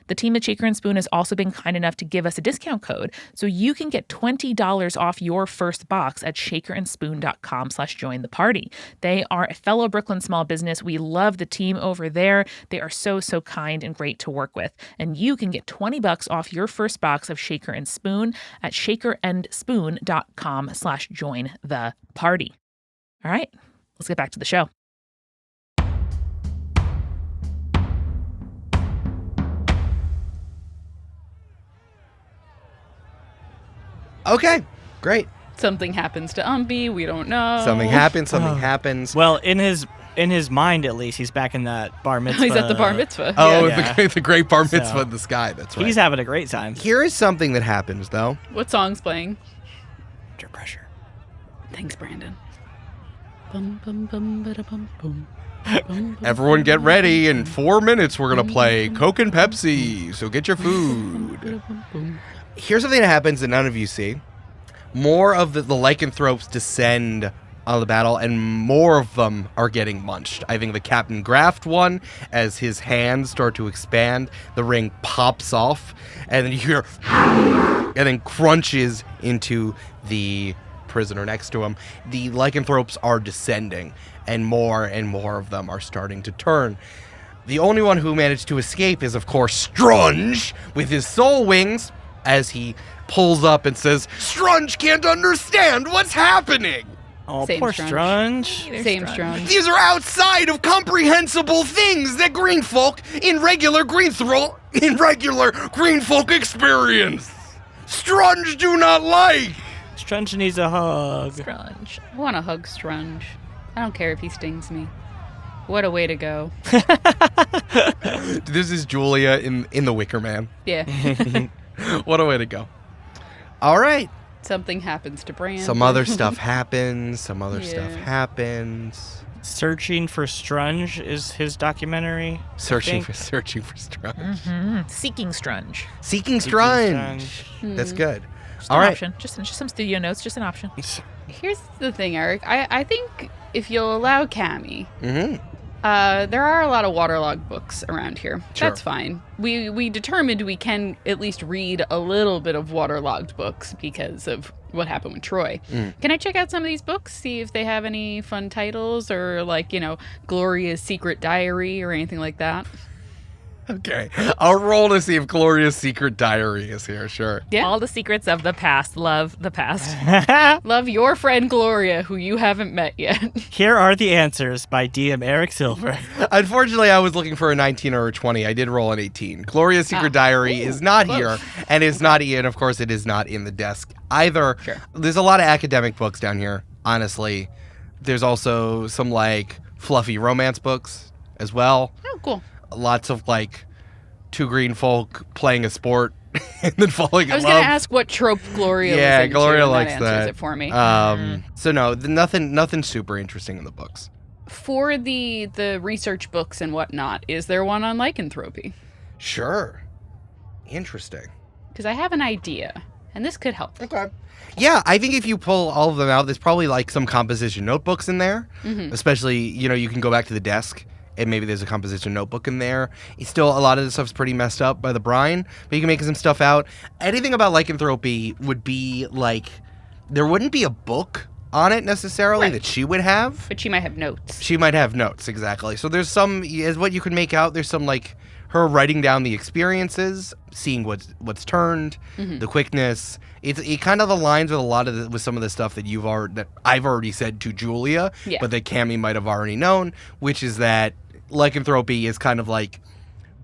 The team at Shaker and Spoon has also been kind enough to give us a discount code, so you can get $20 off your first box at shakerandspoon.com/jointheparty. They are a fellow Brooklyn small business. We love the team over there. They are so kind and great to work with. And you can get $20 off your first box of Shaker and Spoon at shakerandspoon.com/jointheparty. All right, let's get back to the show. Okay, great. Something happens to Umbi. We don't know. Something happens. Well, in his In his mind, at least, he's back in that bar mitzvah. He's at the bar mitzvah. Oh, Yeah. Yeah. the great bar mitzvah So, in the sky. That's right. He's having a great time. Here is something that happens, though. What song's playing? Under pressure. Thanks, Brandon. Bum, bum, bum, bada, bum, bum. Bum, bum, Everyone get bum, ready. bum, In 4 minutes, we're going to play Coke and Pepsi. So get your food. bum, bum. Here's something that happens that none of you see. More of the lycanthropes descend on the battle, and more of them are getting munched. I think the Captain Graft one, as his hands start to expand, the ring pops off, and then you hear, and then crunches into the prisoner next to him. The lycanthropes are descending, and more of them are starting to turn. The only one who managed to escape is, of course, Strunge, with his soul wings, as he pulls up and says, Strunge can't understand what's happening! Oh, Same poor Strunge. Strunge. Same strong. These are outside of comprehensible things that green folk in regular green folk experience. Strunge do not like. Strunge needs a hug. Strunge. I want to hug Strunge. I don't care if he stings me. What a way to go. This is Julia in The Wicker Man. Yeah. What a way to go. All right. Something happens to Brandon. Some other stuff happens. Some other Yeah. stuff happens. Searching for Strunge is his documentary. I Searching think. for Strunge. Seeking Strunge. Seeking Seeking Strunge. That's good. Just All an right. option. Just some studio notes. Just an option. Here's the thing, Eric. I think if you'll allow Cammie, Mm-hmm. there are a lot of waterlogged books around here. Sure. That's fine. We determined we can at least read a little bit of waterlogged books because of what happened with Troy. Can I check out some of these books, see if they have any fun titles or Gloria's Secret Diary or anything like that? Okay. I'll roll to see if Gloria's Secret Diary is here. Sure. Yeah. All the secrets of the past. Love the past. Love your friend Gloria, who you haven't met yet. Here are the answers by DM Eric Silver. Unfortunately, I was looking for a 19 or a 20. I did roll an 18. Gloria's Secret Diary is not here, and is not, and of course, it is not in the desk either. Sure. There's a lot of academic books down here, honestly. There's also some, fluffy romance books as well. Oh, cool. Lots of, two green folk playing a sport and then falling in I was love. going to ask what trope Gloria was into, Gloria and likes that answers it for me. So no, nothing super interesting in the books. For the research books and whatnot, is there one on lycanthropy? Sure. Interesting. Because I have an idea, and this could help. Okay. Yeah, I think if you pull all of them out, there's probably some composition notebooks in there. Especially, you can go back to the desk and maybe there's a composition notebook in there. It's still, a lot of this stuff's pretty messed up by the brine, but you can make some stuff out. Anything about lycanthropy would be there wouldn't be a book on it necessarily that she would have. But she might have notes. She might have notes, exactly. So there's some, is what you can make out, there's some her writing down the experiences, seeing what's turned, the quickness. It kind of aligns with a lot of with some of the stuff that that I've already said to Julia, but that Cammie might have already known, which is that lycanthropy is kind of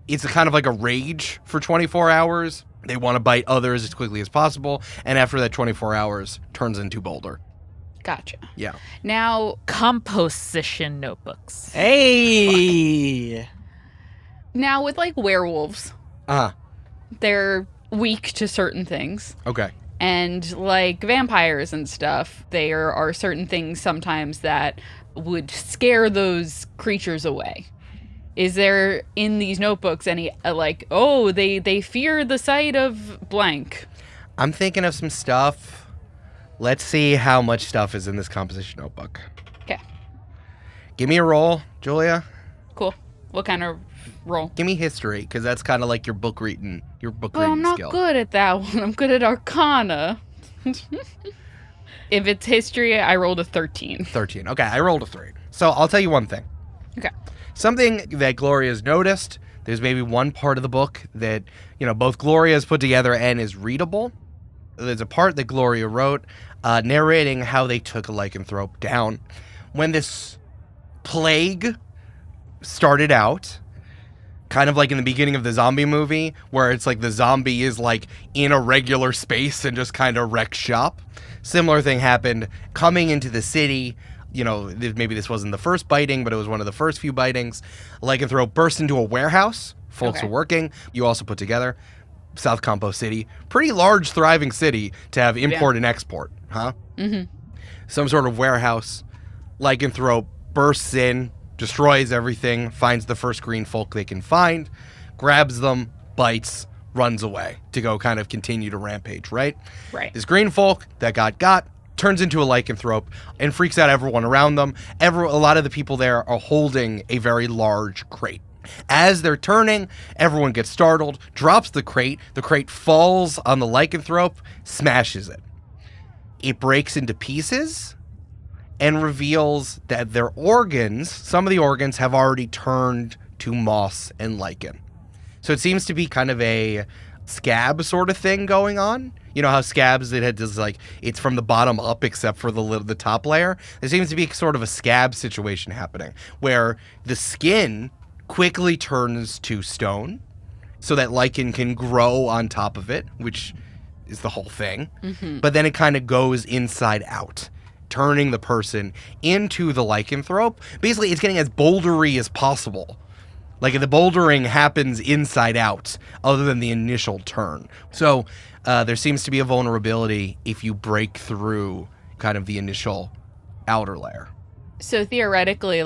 it's kind of like a rage for 24 hours. They want to bite others as quickly as possible, and after that 24 hours, turns into Boulder. Gotcha. Yeah. Now, Composition notebooks. Hey! now with werewolves, they're weak to certain things. Okay. And like vampires and stuff, there are certain things sometimes that would scare those creatures away. Is there in these notebooks any they fear the sight of blank? I'm thinking of some stuff. Let's see how much stuff is in this composition notebook. Okay, Give me a roll, Julia. cool. What kind of roll? Give me history, because that's kind of like your book reading Well, I'm not skill. good at that one. I'm good at Arcana. If it's history, I rolled a 13. 13. Okay, I rolled a 3. So I'll tell you one thing. Okay. Something that Gloria's noticed, there's maybe one part of the book that, both Gloria's put together and is readable. There's a part that Gloria wrote narrating how they took a lycanthrope down. When this plague started out, kind of like in the beginning of the zombie movie, where it's the zombie is in a regular space and just kind of wrecks shop. Similar thing happened coming into the city. maybe this wasn't the first biting, but it was one of the first few bitings. Lycanthrope bursts into a warehouse. Folks are working. You also put together South Compost City. Pretty large, thriving city to have import and export, huh? Mm-hmm. Some sort of warehouse. Lycanthrope bursts in, destroys everything, finds the first green folk they can find, grabs them, bites, runs away to go kind of continue to rampage, right? Right. This green folk that got turns into a lycanthrope and freaks out everyone around them. A lot of the people there are holding a very large crate. As they're turning, everyone gets startled, drops the crate. The crate falls on the lycanthrope, smashes it. It breaks into pieces and reveals that their organs, some of the organs, have already turned to moss and lichen. So it seems to be kind of a scab sort of thing going on. You know how scabs, it's from the bottom up except for the top layer? There seems to be sort of a scab situation happening where the skin quickly turns to stone so that lichen can grow on top of it, which is the whole thing. Mm-hmm. But then it kind of goes inside out, turning the person into the lycanthrope. Basically, it's getting as bouldery as possible. Like the bouldering happens inside out other than the initial turn. So there seems to be a vulnerability if you break through kind of the initial outer layer. So theoretically,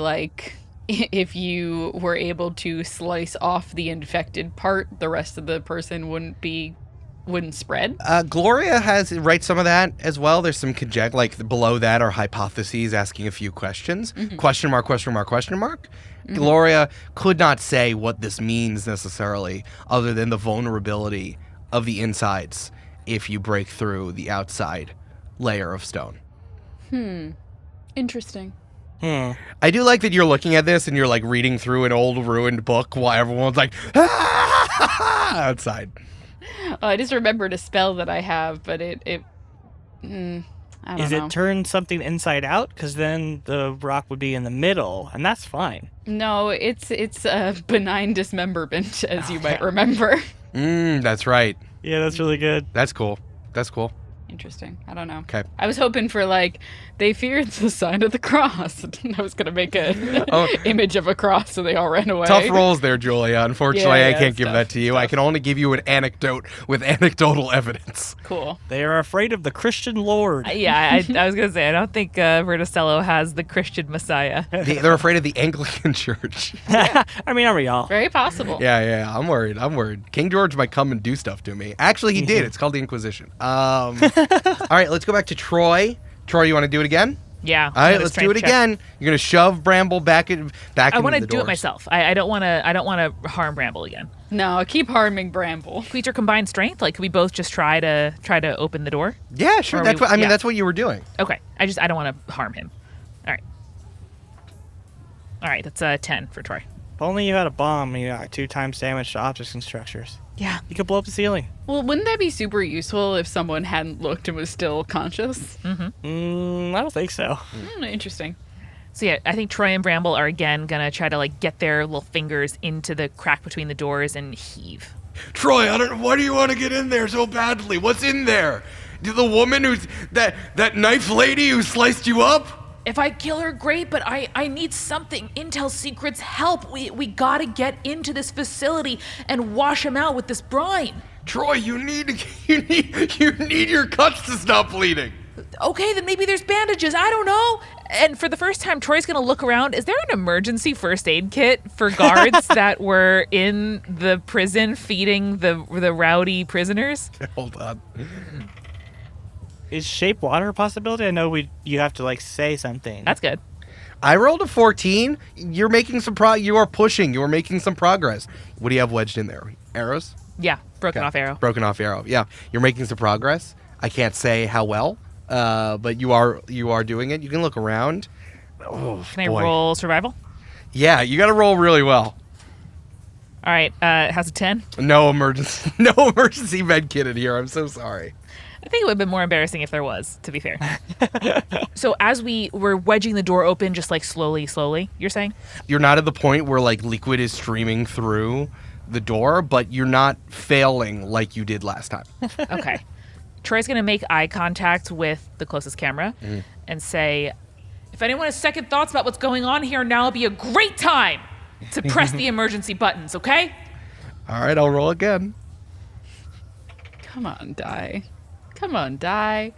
if you were able to slice off the infected part, the rest of the person wouldn't spread? Gloria writes some of that as well. There's some below that are hypotheses asking a few questions. Mm-hmm. Question mark, question mark, question mark. Mm-hmm. Gloria could not say what this means necessarily other than the vulnerability of the insides if you break through the outside layer of stone. Interesting. I do like that you're looking at this and you're reading through an old ruined book while everyone's outside. I just remembered a spell that I have, but I don't know. Is it turn something inside out? Because then the rock would be in the middle, and that's fine. No, it's a benign dismemberment, as you might remember. That's right. Yeah, that's really good. That's cool. Interesting. I don't know. Okay. I was hoping for they feared the sign of the cross. I was gonna make an image of a cross, so they all ran away. Tough rolls there, Julia. Unfortunately, Yeah, I can't give tough, that to you. I can only give you an anecdote with anecdotal evidence. Cool. They are afraid of the Christian Lord. I was gonna say I don't think Verticello has the Christian Messiah. They're afraid of the Anglican Church. I mean, are we all? Very possible. Yeah. I'm worried. King George might come and do stuff to me. Actually, he did. It's called the Inquisition. All right, let's go back to Troy. Troy, you want to do it again? Yeah. All right, let's do it again. You're gonna shove Bramble back into the doors. I want to do it myself. I don't want to harm Bramble again. No, keep harming Bramble. Creature combined strength. Could we both just try to open the door? Yeah, sure. That's what you were doing. Okay. I don't want to harm him. All right. That's 10 for Troy. If only you had a bomb, you got 2 times damage to objects and structures. Yeah. You could blow up the ceiling. Well, wouldn't that be super useful if someone hadn't looked and was still conscious? I don't think so. Interesting. So yeah, I think Troy and Bramble are again gonna try to get their little fingers into the crack between the doors and heave. Troy, why do you want to get in there so badly? What's in there? The woman who's that knife lady who sliced you up? If I kill her, great, but I need something. Intel Secrets, help. We gotta get into this facility and wash him out with this brine. Troy, you need your cuts to stop bleeding. Okay, then maybe there's bandages. I don't know. And for the first time, Troy's gonna look around. Is there an emergency first aid kit for guards that were in the prison feeding the rowdy prisoners? Hold on. Is shape water a possibility? I know you have to say something. That's good. I rolled a 14. You're making some you are pushing. You are making some progress. What do you have wedged in there? Arrows? Yeah, broken off arrow. Broken off arrow. Yeah, you're making some progress. I can't say how well, but you are doing it. You can look around. Oh, Can I roll survival? Yeah, you got to roll really well. All right, how's a 10? No emergency med kit in here. I'm so sorry. I think it would have been more embarrassing if there was, to be fair. So as we were wedging the door open, just slowly, you're saying? You're not at the point where liquid is streaming through the door, but you're not failing like you did last time. Okay. Troy's going to make eye contact with the closest camera and say, If anyone has second thoughts about what's going on here, now would be a great time to press the emergency buttons, okay? All right, I'll roll again. Come on, die. Come on, die.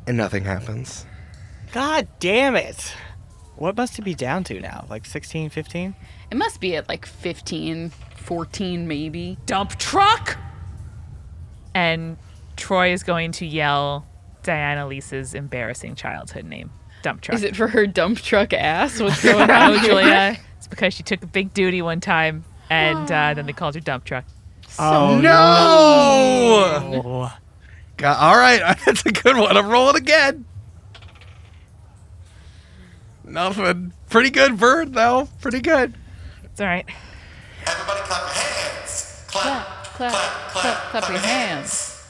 And nothing happens. God damn it. What must it be down to now? Like 16, 15? It must be at like 15, 14 maybe. Dump truck! And Troy is going to yell Diana Lisa's embarrassing childhood name. Dump truck. Is it for her dump truck ass? What's going No, on? Julia. It's because she took a big duty one time, and then they called her dump truck. Oh, no! Oh. All right, that's a good one. I'm rolling again. Nothing. Pretty good bird, though. Pretty good. It's all right. Everybody clap your hands. Clap, clap, clap, clap your hands.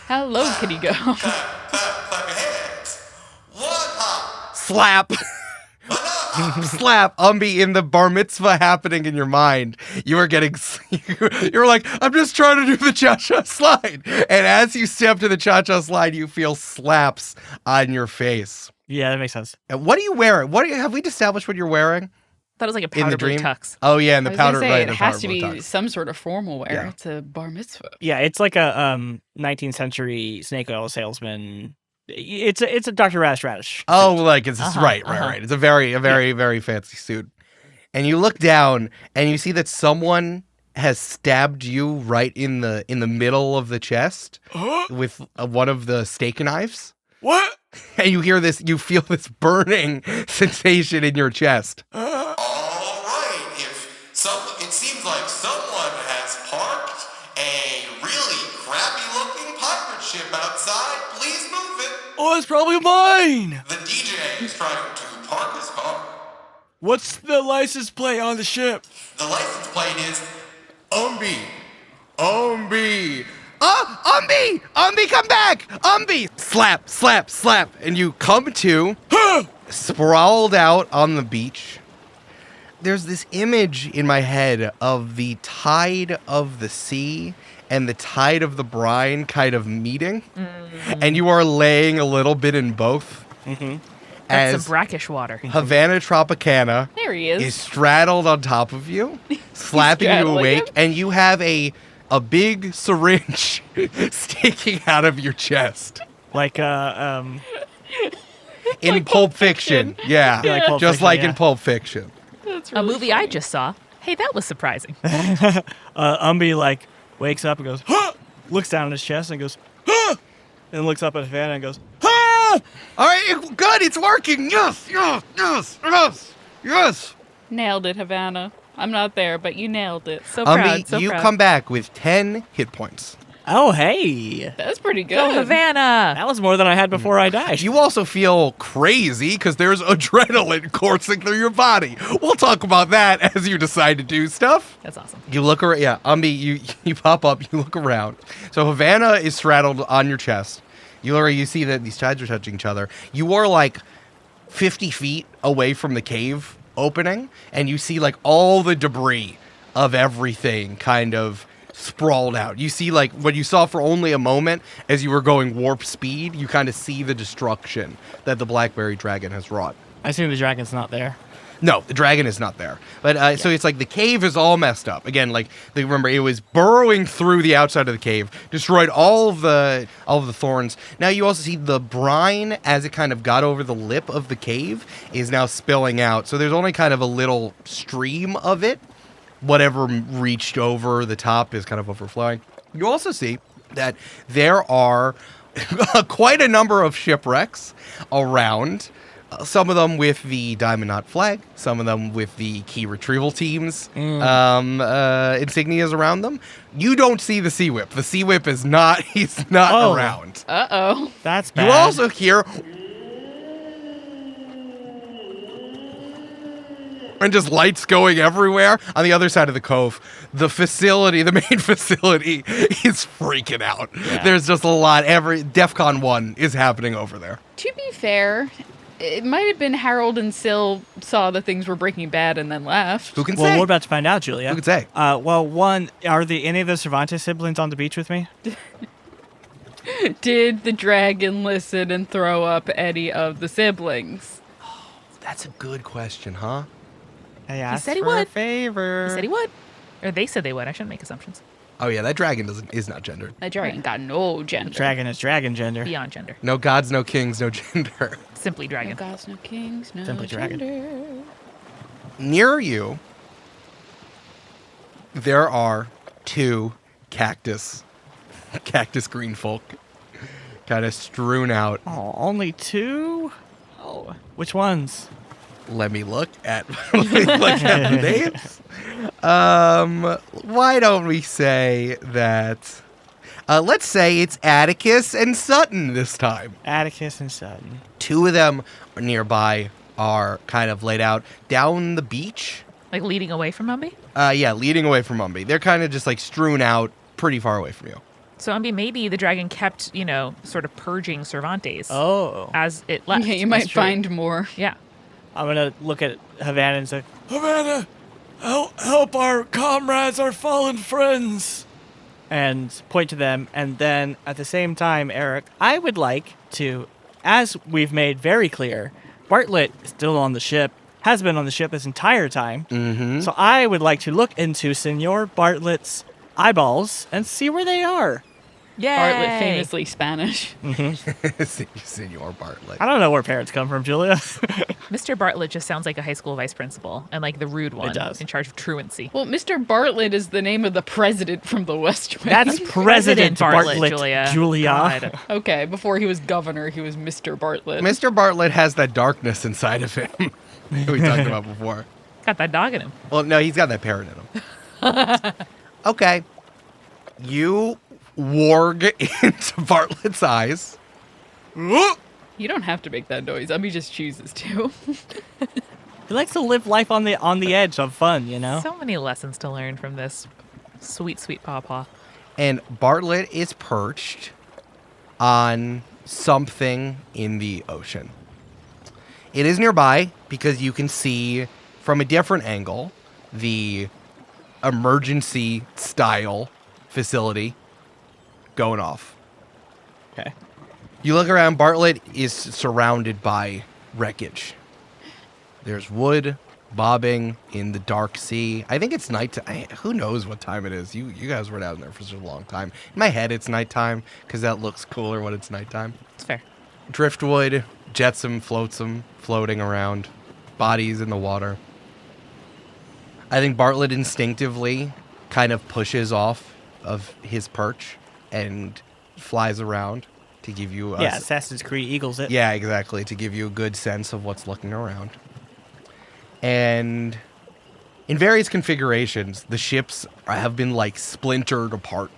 How low can you go? Clap your hands. One hop. Slap. Slap. Umbi, in the bar mitzvah happening in your mind, you were getting, you were like, I'm just trying to do the cha-cha slide. And as you step to the cha-cha slide, you feel slaps on your face. Yeah, that makes sense. And what are you wearing? Have we established what you're wearing? That was like a In powder the blue dream? tux. Oh, yeah, and the I was gonna powder, say, right, it the has powder to blue be tux. some sort of formal wear. Yeah. It's a bar mitzvah. Yeah, it's like a 19th century snake oil salesman. It's a Dr. Radish. Oh, like it's right. It's a very fancy suit. And you look down and you see that someone has stabbed you right in the middle of the chest with one of the steak knives. What? And you feel this burning sensation in your chest. All right. It seems like someone has parked a really crappy-looking pirate ship outside. Please move it. Oh, it's probably mine. The DJ is trying to park his car. What's the license plate on the ship? The license plate is Umbi! Umbi! Umbi, come back! Umbi! Slap, slap, slap. And you come to, sprawled out on the beach. There's this image in my head of the tide of the sea and the tide of the brine kind of meeting. Mm-hmm. And you are laying a little bit in both. Mm-hmm. That's As some brackish water. Havana Tropicana There he is. straddled on top of you, slapping you straddling awake, him? and you have a big syringe sticking out of your chest. Like In like Pulp Fiction. Yeah. Yeah, like Pulp Just Fiction, like yeah. in Pulp Fiction. That's A really movie I funny. just saw. Hey, that was surprising. Umbi like wakes up and goes, huh! Looks down at his chest and goes, huh! And looks up at Havana and goes, huh! All right, good, it's working. Yes. Nailed it, Havana. I'm not there, but you nailed it. So proud, Umbi, so you proud. come back with 10 hit points. Oh, hey. That's pretty good. Go Havana! That was more than I had before I died. You also feel crazy because there's adrenaline coursing through your body. We'll talk about that as you decide to do stuff. That's awesome. You look around. Yeah, Umbi, you pop up. You look around. So Havana is straddled on your chest. You see that these tides are touching each other. You are like 50 feet away from the cave opening, and you see like all the debris of everything kind of sprawled out. You see like what you saw for only a moment as you were going warp speed. You kind of see the destruction that the Blackberry Dragon has wrought. I assume the dragon's not there. No, the dragon is not there. But so it's like the cave is all messed up. Again, like remember, it was burrowing through the outside of the cave, destroyed all of the thorns. Now you also see the brine as it kind of got over the lip of the cave is now spilling out. So there's only kind of a little stream of it. Whatever reached over the top is kind of overflowing. You also see that there are quite a number of shipwrecks around. Some of them with the Diamond Knot flag, some of them with the key retrieval teams insignias around them. You don't see the Sea Whip. The Sea Whip is not, he's not around. Uh-oh. That's bad. You also hear and just lights going everywhere on the other side of the cove. The facility, the main facility, is freaking out. Yeah. There's just a lot. DEFCON 1 is happening over there. To be fair, it might have been Harold and Syl saw that things were breaking bad and then left. Who can Well, say? we're about to find out, Julia. Who can say? Well, one, are any of the Cervantes siblings on the beach with me? Did the dragon listen and throw up any of the siblings? That's a good question, huh? I asked said he for a would. favor. He said he would. Or they said they would. I shouldn't make assumptions. Oh yeah, that dragon is not gendered. That dragon got no gender. Dragon is dragon gender. Beyond gender. No gods, no kings, no gender. Simply No dragon. gods, no kings, no Simply dragon. gender. Near you, there are 2 cactus green folk kind of strewn out. Oh, only 2? Oh, which ones? Let me look at the names. Why don't we say that? Let's say it's Atticus and Sutton this time. Atticus and Sutton. 2 of them are nearby are kind of laid out down the beach. Like leading away from Umbi? Yeah, leading away from Umbi. They're kind of just like strewn out pretty far away from you. So Umbi, maybe the dragon kept, sort of purging Cervantes Oh. as it left. Yeah, you might true. find more. Yeah. I'm going to look at Havana and say, Havana, help our comrades, our fallen friends. and point to them. And then at the same time, Eric, I would like to, as we've made very clear, Bartlett is still on the ship, has been on the ship this entire time. Mm-hmm. So I would like to look into Senor Bartlett's eyeballs and see where they are. Yay! Bartlett, famously Spanish. Senor Bartlett. I don't know where parents come from, Julia. Mr. Bartlett just sounds like a high school vice principal and like the rude one does. in charge of truancy. Well, Mr. Bartlett is the name of the president from the West Wing. That's President Bartlett, Bartlett, Julia. God. Okay, before he was governor, he was Mr. Bartlett. Mr. Bartlett has that darkness inside of him we talked about before. Got that dog in him. Well, no, he's got that parrot in him. Okay. You warg into Bartlett's eyes. You don't have to make that noise. Umbi just chooses to. He likes to live life on the edge of fun, you know? So many lessons to learn from this sweet, sweet pawpaw. And Bartlett is perched on something in the ocean. It is nearby because you can see from a different angle the emergency style facility going off. Okay. You look around, Bartlett is surrounded by wreckage. There's wood bobbing in the dark sea. I think it's night. Who knows what time it is? You guys were down there for such a long time. In my head, it's nighttime because that looks cooler when it's nighttime. It's fair. Driftwood, jetsam, floatsam, floating around, bodies in the water. I think Bartlett instinctively kind of pushes off of his perch and flies around to give you a Assassin's Creed Eagles it. yeah, exactly, to give you a good sense of what's looking around. And in various configurations, the ships have been like splintered apart.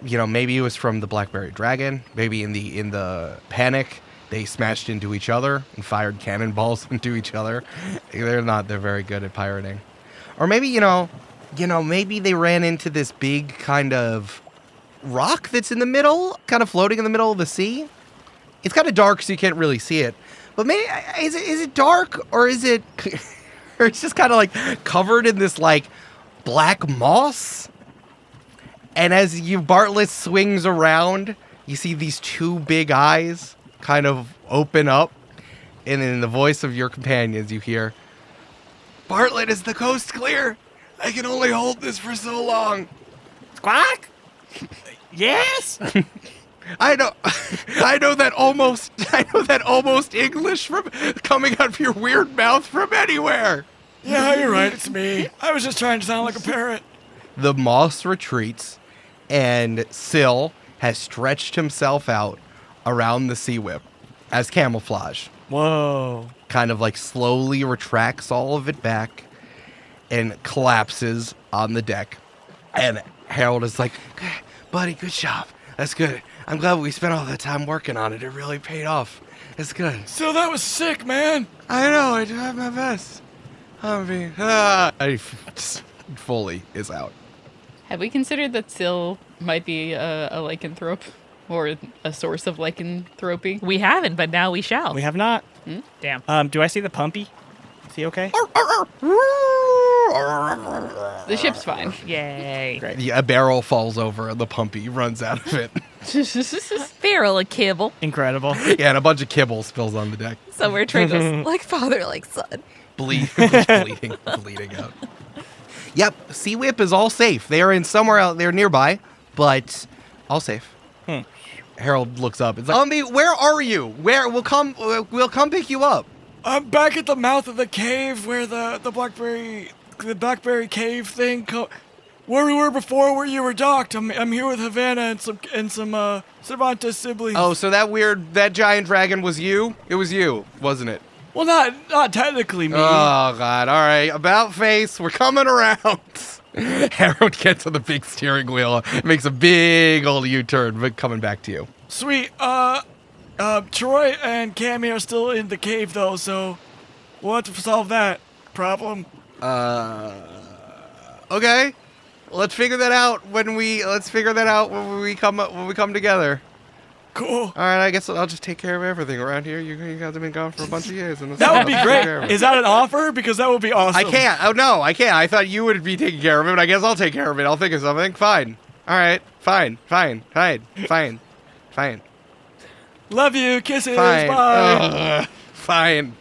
You know, maybe it was from the Blackberry Dragon. Maybe in the panic, they smashed into each other and fired cannonballs into each other. They're very good at pirating. Or maybe, maybe they ran into this big kind of rock that's in the middle, kind of floating in the middle of the sea. It's kind of dark, so you can't really see it. But maybe is it dark, or is it, or it's just kind of like covered in this like black moss? And as Bartlett swings around, you see these 2 big eyes kind of open up, and in the voice of your companions, you hear, "Bartlett, is the coast clear? I can only hold this for so long." Squawk? Yes? I know that almost English from coming out of your weird mouth from anywhere. Yeah, you're right. It's me. I was just trying to sound like a parrot. The moss retreats, and Syl has stretched himself out around the sea whip as camouflage. Whoa. Kind of like slowly retracts all of it back and collapses on the deck. And Harold is like, "Buddy, good job. That's good. I'm glad we spent all that time working on it. It really paid off. It's good." So that was sick, man. I know. I do have my best. I just fully is out. Have we considered that Syl might be a lycanthrope or a source of lycanthropy? We haven't, but now we shall. We have not. Damn. Do I see the pumpy? Is he okay? The ship's fine. Yay. Great. A barrel falls over and the pumpy runs out of it. Barrel of kibble. Incredible. Yeah, and a bunch of kibble spills on the deck. Somewhere Trey goes, like father, like son. Bleeding out. Yep, Sea Whip is all safe. They are in somewhere out there nearby, but all safe. Harold looks up. It's like, Umbi, where are you? We'll come pick you up. I'm back at the mouth of the cave where the blackberry cave thing. Where we were before, where you were docked. I'm here with Havana and some Cervantes siblings. Oh, so that giant dragon was you? It was you, wasn't it? Well, not technically me. Oh God! All right, about face. We're coming around. Harold gets on the big steering wheel, makes a big old U-turn, but coming back to you. Sweet. Troy and Cammie are still in the cave though, so we'll have to solve that problem. Okay. Let's figure that out when we come together. Cool. All right, I guess I'll just take care of everything around here. You guys have been gone for a bunch of years. And That would be great. Is that an offer? Because that would be awesome. I can't. Oh no, I can't. I thought you would be taking care of it, but I guess I'll take care of it. I'll think of something. Fine. All right. Fine. Love you. Kisses. Fine. Bye. Fine.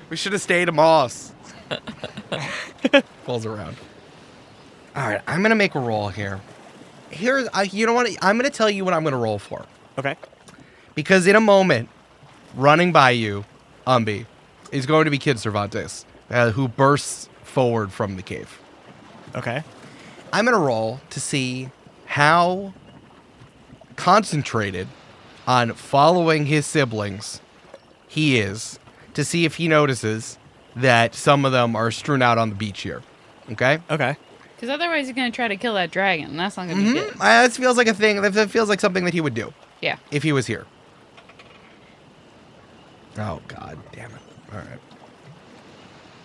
We should have stayed at Moss. Pulls around. All right, I'm gonna make a roll here. You know what? I'm gonna tell you what I'm gonna roll for. Okay. Because in a moment, running by you, Umbi, is going to be Kid Cervantes, who bursts forward from the cave. Okay. I'm gonna roll to see how concentrated on following his siblings he is, to see if he notices that some of them are strewn out on the beach here. Okay? Okay. Because otherwise he's going to try to kill that dragon, and that's not going to be good. This feels like a thing. That feels like something that he would do. Yeah. If he was here. Oh, God damn it. All right.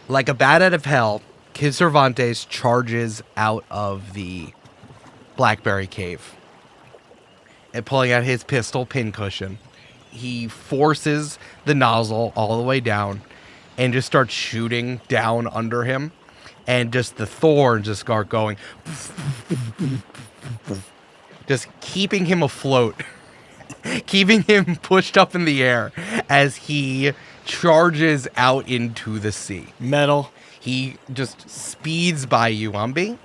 Like a bat out of hell, Kid Cervantes charges out of the Blackberry Cave. And pulling out his pistol pincushion, he forces the nozzle all the way down and just starts shooting down under him. And just the thorns just start going. Just keeping him afloat. Keeping him pushed up in the air as he charges out into the sea. Metal. He just speeds by you, Umbi.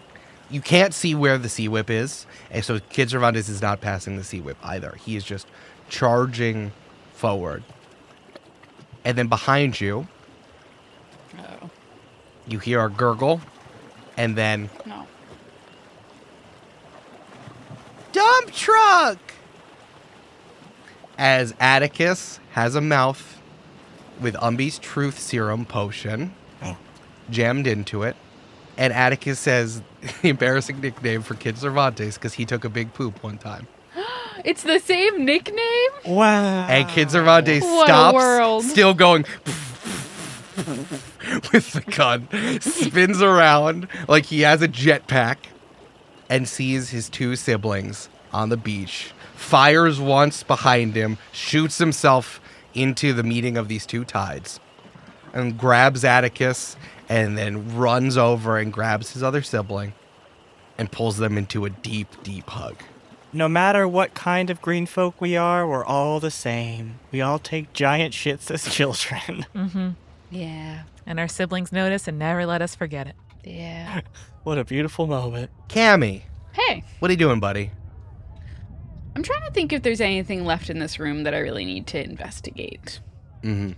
You can't see where the Sea Whip is. And so Kid Cervantes is not passing the Sea Whip either. He is just charging forward. And then behind you, you hear a gurgle, and then... No. Dump truck! As Atticus has a mouth with Umbi's Truth Serum potion jammed into it, and Atticus says the embarrassing nickname for Kid Cervantes because he took a big poop one time. It's the same nickname? Wow. And Kid Cervantes What a stops, world. still going with the gun, spins around like he has a jetpack, and sees his two siblings on the beach, fires once behind him, shoots himself into the meeting of these two tides, and grabs Atticus, and then runs over and grabs his other sibling and pulls them into a deep, deep hug. No matter what kind of green folk we are, we're all the same. We all take giant shits as children. Mm-hmm. Yeah. And our siblings notice and never let us forget it. Yeah. What a beautiful moment. Cammie, Hey, what are you doing, buddy? I'm trying to think if there's anything left in this room that I really need to investigate. Mm-hmm.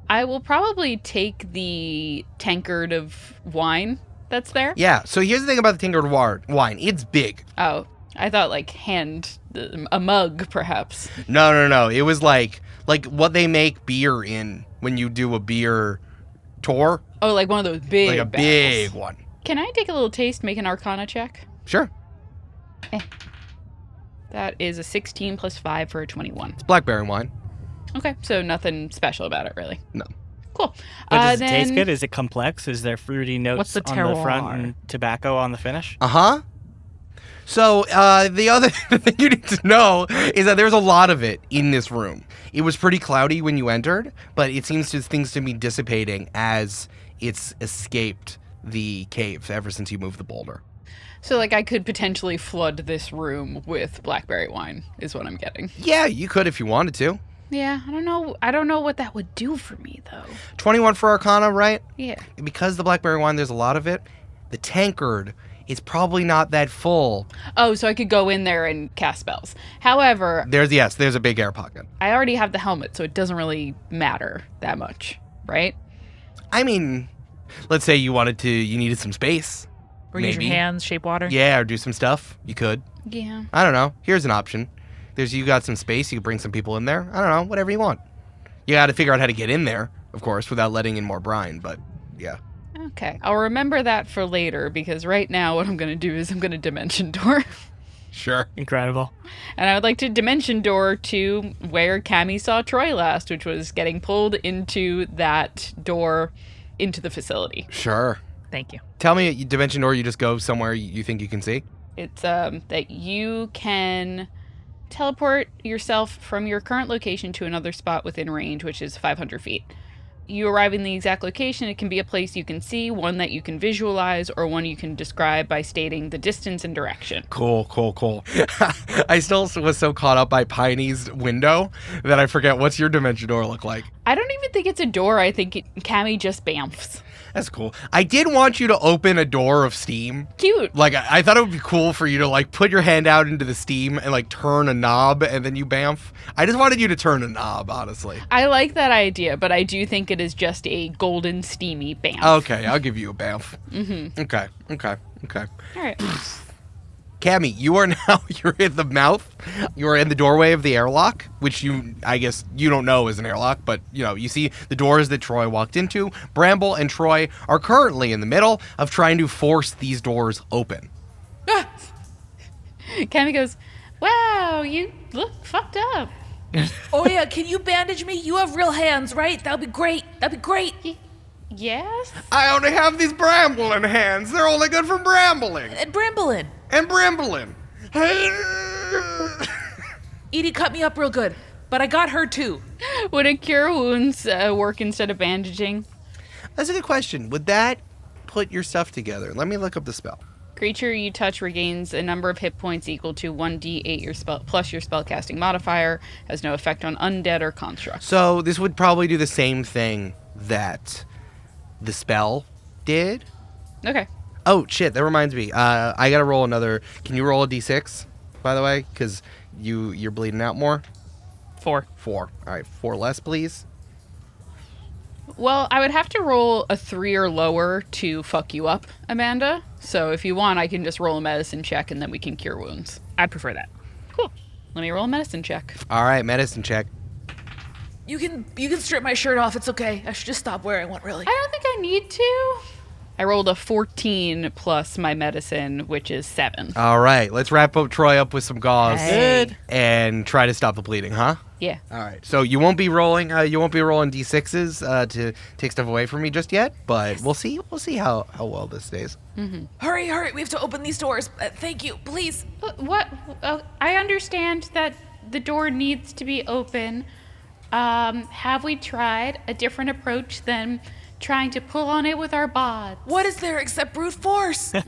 I will probably take the tankard of wine that's there. Yeah, so here's the thing about the Tinkered wine. It's big. Oh, I thought like a mug, perhaps. No. It was like what they make beer in when you do a beer tour. Oh, like one of those big Like a barrels. big one. Can I take a little taste, make an Arcana check? Sure. That is a 16 plus 5 for a 21. It's blackberry wine. Okay, so nothing special about it, really. No. Cool. But does it then taste good? Is it complex? Is there fruity notes What's the on the front terroir? and tobacco on the finish? Uh-huh. So the other thing you need to know is that there's a lot of it in this room. It was pretty cloudy when you entered, but it seems things to be dissipating as it's escaped the cave ever since you moved the boulder. So, like, I could potentially flood this room with blackberry wine, is what I'm getting. Yeah, you could if you wanted to. Yeah, I don't know. I don't know what that would do for me, though. 21 for Arcana, right? Yeah. Because the blackberry wine, there's a lot of it. The tankard is probably not that full. Oh, so I could go in there and cast spells. However, There's a big air pocket. I already have the helmet, so it doesn't really matter that much, right? I mean, let's say you needed some space. Or use your hands, shape water. Yeah, or do some stuff. You could. Yeah. I don't know. Here's an option. You got some space. You could bring some people in there. I don't know. Whatever you want. You got to figure out how to get in there, of course, without letting in more brine. But yeah. Okay. I'll remember that for later, because right now what I'm going to do is I'm going to dimension door. Sure. Incredible. And I would like to dimension door to where Cammie saw Troy last, which was getting pulled into that door into the facility. Sure. Thank you. Tell me, dimension door, you just go somewhere you think you can see? It's that you can teleport yourself from your current location to another spot within range, which is 500 feet. You arrive in the exact location. It can be a place you can see, one that you can visualize, or one you can describe by stating the distance and direction. Cool. I still was so caught up by Piney's window that I forget, what's your dimension door look like? I don't even think it's a door. I think Cammie just bamfs. That's cool. I did want you to open a door of steam. Cute. Like, I thought it would be cool for you to, like, put your hand out into the steam and, like, turn a knob and then you bamf. I just wanted you to turn a knob, honestly. I like that idea, but I do think it is just a golden, steamy bamf. Okay, I'll give you a bamf. Mm-hmm. Okay. All right. Cammie, you're in the mouth. You're in the doorway of the airlock, which I guess you don't know is an airlock, but, you see the doors that Troy walked into. Bramble and Troy are currently in the middle of trying to force these doors open. Cammie goes, wow, you look fucked up. Oh yeah, can you bandage me? You have real hands, right? That'd be great. Yes? I only have these brambling hands. They're only good for brambling. And Bramblin. And brambling. Edie cut me up real good, but I got her too. Would a cure wounds work instead of bandaging? That's a good question. Would that put your stuff together? Let me look up the spell. Creature you touch regains a number of hit points equal to 1d8 your spell plus your spellcasting modifier. Has no effect on undead or constructs. So this would probably do the same thing that the spell did. Okay. Oh, shit, that reminds me. I gotta roll another. Can you roll a d6, by the way? Because you're bleeding out more? 4. 4. All right, 4 less, please. Well, I would have to roll a 3 or lower to fuck you up, Amanda. So if you want, I can just roll a medicine check and then we can cure wounds. I'd prefer that. Cool. Let me roll a medicine check. All right, medicine check. You can strip my shirt off. It's okay. I should just stop wearing one, really. I don't think I need to. I rolled a 14 plus my medicine, which is 7. All right, let's wrap up Troy up with some gauze. Good. And try to stop the bleeding, huh? Yeah. All right. So you won't be rolling d6s to take stuff away from me just yet, but we'll see how well this stays. Hurry. We have to open these doors. Thank you, please. What? I understand that the door needs to be open. Have we tried a different approach than trying to pull on it with our bods? What is there except brute force? I'm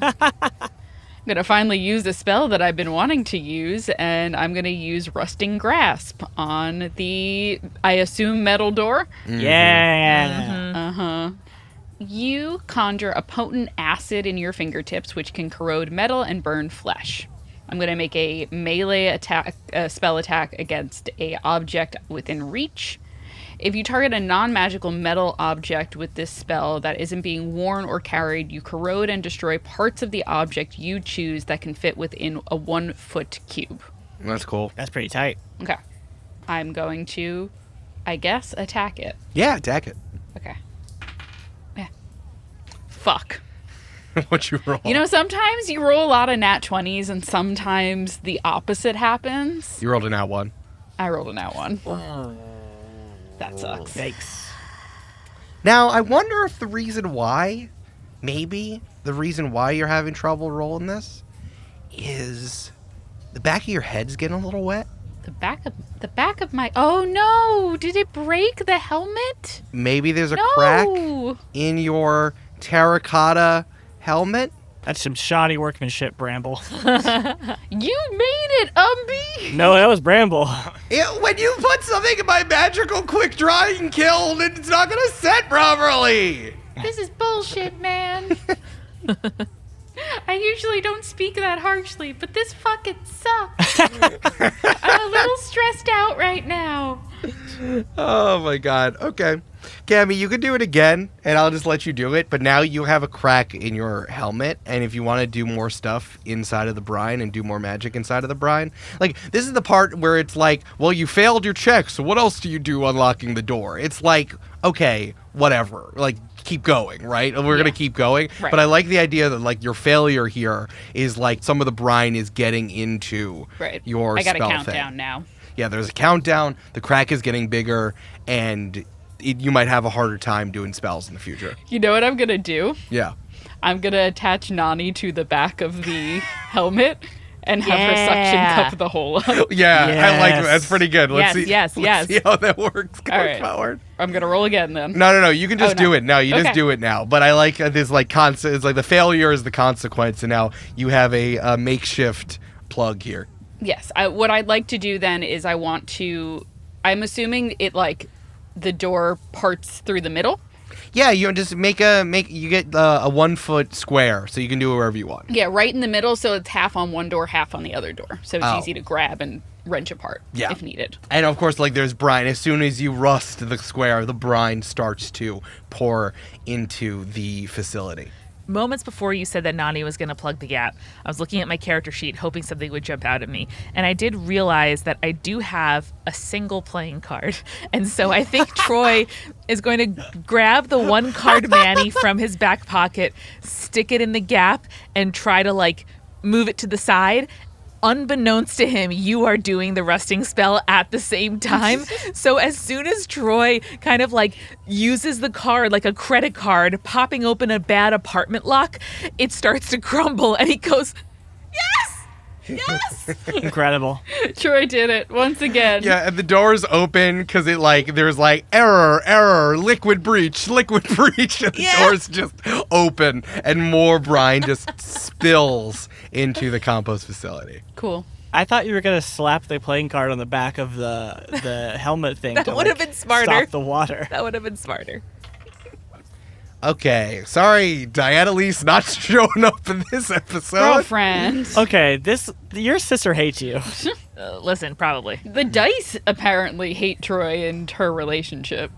going to finally use a spell that I've been wanting to use, and I'm going to use Rusting Grasp on the, I assume, metal door. Yeah. You conjure a potent acid in your fingertips, which can corrode metal and burn flesh. I'm going to make a melee attack, spell attack against a object within reach. If you target a non-magical metal object with this spell that isn't being worn or carried, you corrode and destroy parts of the object you choose that can fit within a 1-foot cube. That's cool. That's pretty tight. Okay. I'm going to, I guess, attack it. Yeah, attack it. Okay. Yeah. Fuck. What you roll? You know, sometimes you roll a lot of nat 20s and sometimes the opposite happens. You rolled an out one. I rolled a nat 1. That sucks. Yikes. Now, I wonder if the reason why you're having trouble rolling this is the back of your head's getting a little wet. The back of my, oh no, did it break the helmet? Maybe there's a No. crack in your terracotta helmet. That's some shoddy workmanship, Bramble. You made it, Umbi! No, that was Bramble. When you put something in my magical quick drying kiln, it's not gonna set properly. This is bullshit, man. I usually don't speak that harshly, but this fucking sucks. I'm a little stressed out right now. Oh my god. Okay. Cammie, you can do it again, and I'll just let you do it, but now you have a crack in your helmet, and if you want to do more stuff inside of the brine and do more magic inside of the brine, like, this is the part where it's like, well, you failed your check, so what else do you do unlocking the door? It's like, okay, whatever. Like, keep going, right? We're gonna keep going. Right. But I like the idea that, like, your failure here is, like, some of the brine is getting into your I got a spell countdown thing. now. Yeah, there's a countdown, the crack is getting bigger, and you might have a harder time doing spells in the future. You know what I'm gonna do? Yeah. I'm gonna attach Nani to the back of the helmet and have her suction cup the hole up. Yeah, I like that. Yes. That's pretty good. Let's Yes, see how that works going All right. forward. I'm gonna roll again then. No. You can just no. do it. No, you just Okay. do it now. But I like this, like, constant. It's like the failure is the consequence, and now you have a makeshift plug here. Yes. What I'd like to do then is I'm assuming it, like, the door parts through the middle. Yeah, you just you get a 1 foot square, so you can do it wherever you want. Yeah, right in the middle, so it's half on one door, half on the other door. So it's Oh. easy to grab and wrench apart if needed. And of course, like, there's brine. As soon as you rust the square, the brine starts to pour into the facility. Moments before you said that Nani was going to plug the gap, I was looking at my character sheet hoping something would jump out at me. And I did realize that I do have a single playing card. And so I think Troy is going to grab the 1 card Manny from his back pocket, stick it in the gap, and try to, like, move it to the side. Unbeknownst to him, you are doing the rusting spell at the same time. So as soon as Troy kind of, like, uses the card like a credit card, popping open a bad apartment lock, it starts to crumble and he goes, yes! Yes! Incredible. Troy did it once again. Yeah, and the doors open because there's like error, liquid breach, and the doors just open and more brine just spills into the compost facility. Cool. I thought you were going to slap the playing card on the back of the helmet thing. That to, would have like, been smarter. Stop the water. That would have been smarter. Okay, sorry, Diana Lee's not showing up in this episode. Girlfriend. Okay, your sister hates you. Listen, probably. The dice apparently hate Troy and her relationship.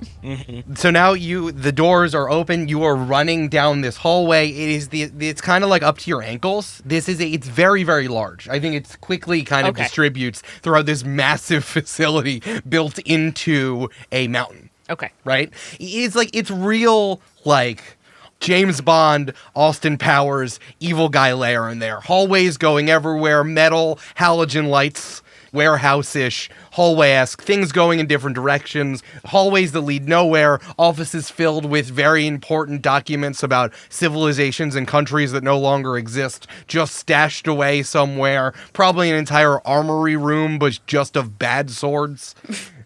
So now the doors are open. You are running down this hallway. It's kind of like up to your ankles. It's very, very large. I think it's quickly kind of distributes throughout this massive facility built into a mountain. Okay. Right? It's real, like, James Bond, Austin Powers, evil guy lair in there. Hallways going everywhere, metal, halogen lights, warehouse-ish, hallway-esque, things going in different directions, hallways that lead nowhere, offices filled with very important documents about civilizations and countries that no longer exist, just stashed away somewhere, probably an entire armory room, but just of bad swords.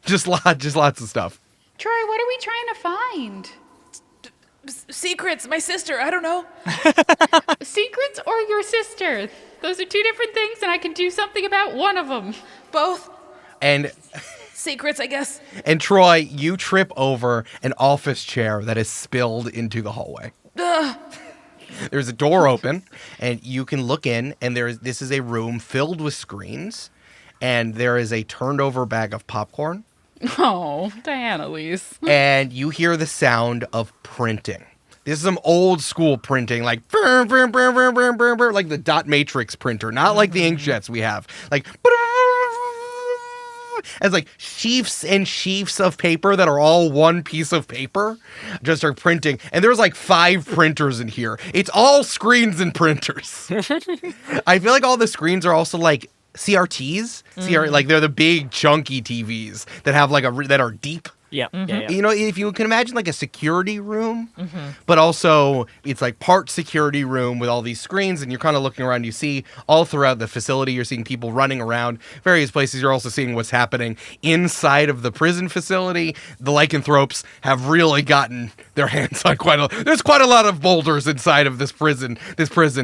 just lots of stuff. Troy, what are we trying to find? Secrets, my sister, I don't know. Secrets or your sister? Those are 2 different things, and I can do something about one of them. Both. And Secrets, I guess. And Troy, you trip over an office chair that is spilled into the hallway. Ugh. There's a door open, and you can look in, and this is a room filled with screens, and there is a turned over bag of popcorn. Oh, Diana Lise. And you hear the sound of printing. This is some old school printing, like brr, brr, brr, brr, brr, brr, brr, like the dot matrix printer, not like the inkjets we have. Like, as like sheafs and sheafs of paper that are all one piece of paper just are printing. And there's like 5 printers in here. It's all screens and printers. I feel like all the screens are also like CRTs. Like they're the big chunky TVs that have like that are deep. Yep. Mm-hmm. Yeah, yeah. You know, if you can imagine like a security room, but also it's like part security room with all these screens, and you're kind of looking around. You see all throughout the facility, you're seeing people running around various places. You're also seeing what's happening inside of the prison facility. The lycanthropes have really gotten their hands on there's quite a lot of boulders inside of this prison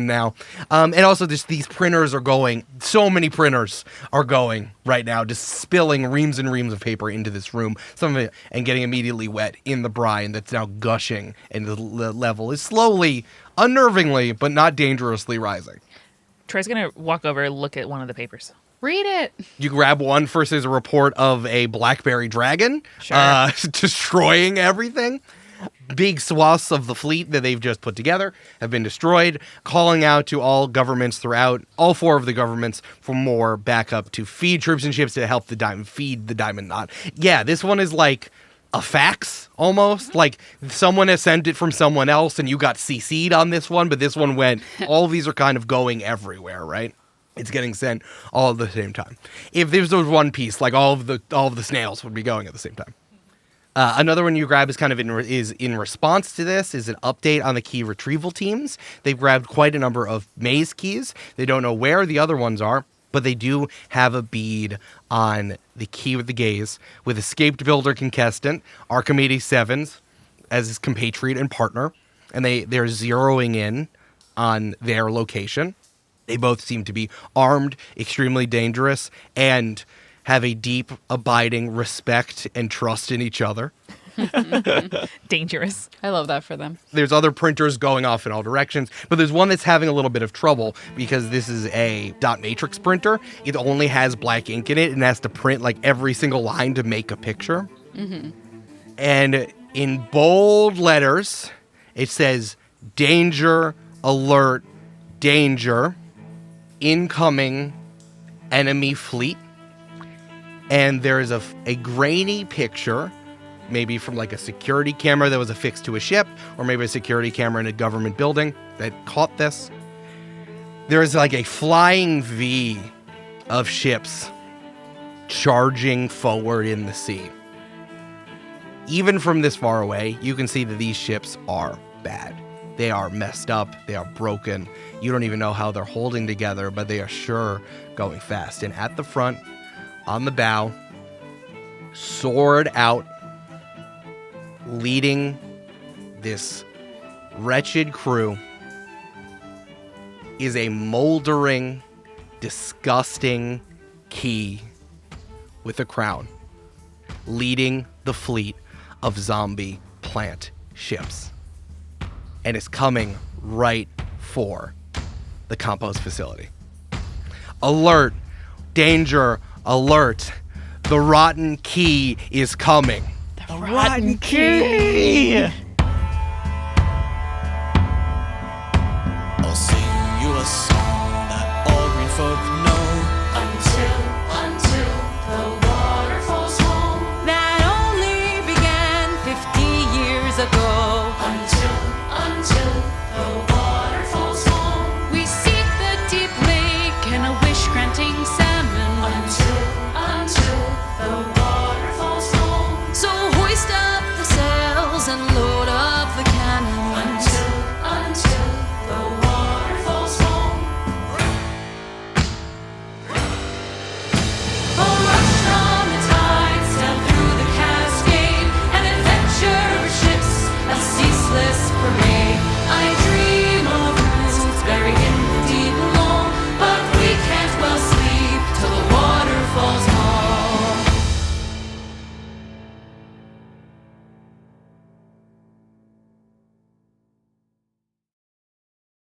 now. And also these printers are going, so many printers are going right now, just spilling reams and reams of paper into this room, some of it, and getting immediately wet in the brine that's now gushing, and the level is slowly, unnervingly, but not dangerously rising. Troy's gonna walk over and look at one of the papers. Read it. You grab one. First, there's a report of a blackberry dragon destroying everything. Big swaths of the fleet that they've just put together have been destroyed, calling out to all governments throughout, all 4 of the governments, for more backup to feed troops and ships to help feed the Diamond Knot. Yeah, this one is like a fax, almost. Like someone has sent it from someone else and you got CC'd on this one, but this one went, all of these are kind of going everywhere, right? It's getting sent all at the same time. If there was one piece, like all of the snails would be going at the same time. Another one you grab is kind of in response to this, is an update on the key retrieval teams. They've grabbed quite a number of maze keys. They don't know where the other ones are, but they do have a bead on the key with the gaze with escaped builder contestant Archimedes 7s as his compatriot and partner, and they're zeroing in on their location. They both seem to be armed, extremely dangerous, and have a deep, abiding respect and trust in each other. Dangerous. I love that for them. There's other printers going off in all directions, but there's one that's having a little bit of trouble because this is a dot matrix printer. It only has black ink in it and has to print like every single line to make a picture. And in bold letters, it says, "Danger, alert, danger, incoming enemy fleet." And there's a grainy picture, maybe from like a security camera that was affixed to a ship, or maybe a security camera in a government building that caught this. There's like a flying V of ships charging forward in the sea. Even from this far away, you can see that these ships are bad. They are messed up. They are broken. You don't even know how they're holding together, but they are sure going fast. And at the front, on the bow, sword out, leading this wretched crew, is a moldering, disgusting key with a crown, leading the fleet of zombie plant ships. And is coming right for the compost facility. Alert, danger, alert. The rotten key is coming. The rotten key!